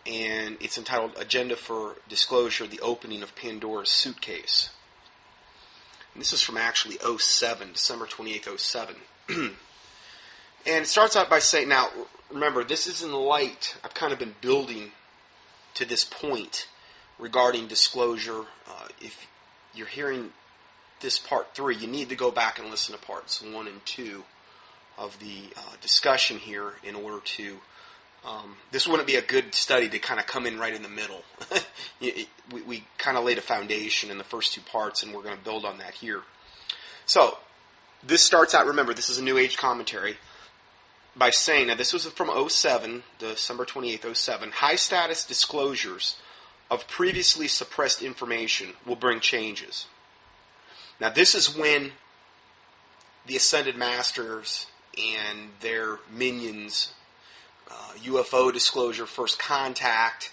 and it's entitled Agenda for Disclosure, the Opening of Pandora's Suitcase. And this is from actually 07, December 28th, 07. And it starts out by saying, now, remember, this is in light, I've kind of been building to this point regarding disclosure. If you're hearing this part 3, you need to go back and listen to parts 1 and 2 of the discussion here in order to, this wouldn't be a good study to kind of come in right in the middle. we kind of laid a foundation in the first 2 parts, and we're going to build on that here. So, this starts out, remember, this is a New Age commentary. by saying, now this was from '07, December 28th, '07, high status disclosures of previously suppressed information will bring changes. Now this is when the Ascended Masters and their minions, UFO disclosure, first contact,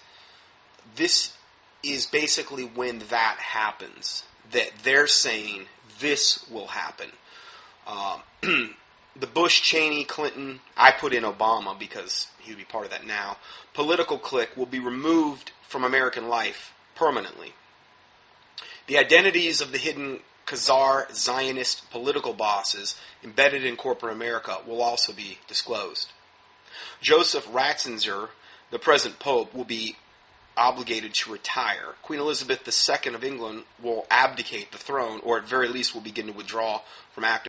this is basically when that happens, that they're saying this will happen. The Bush, Cheney, Clinton, I put in Obama because he would be part of that now, political clique will be removed from American life permanently. The identities of the hidden Khazar Zionist political bosses embedded in corporate America will also be disclosed. Joseph Ratzinger, the present Pope, will be obligated to retire. Queen Elizabeth II of England will abdicate the throne, or at very least will begin to withdraw from active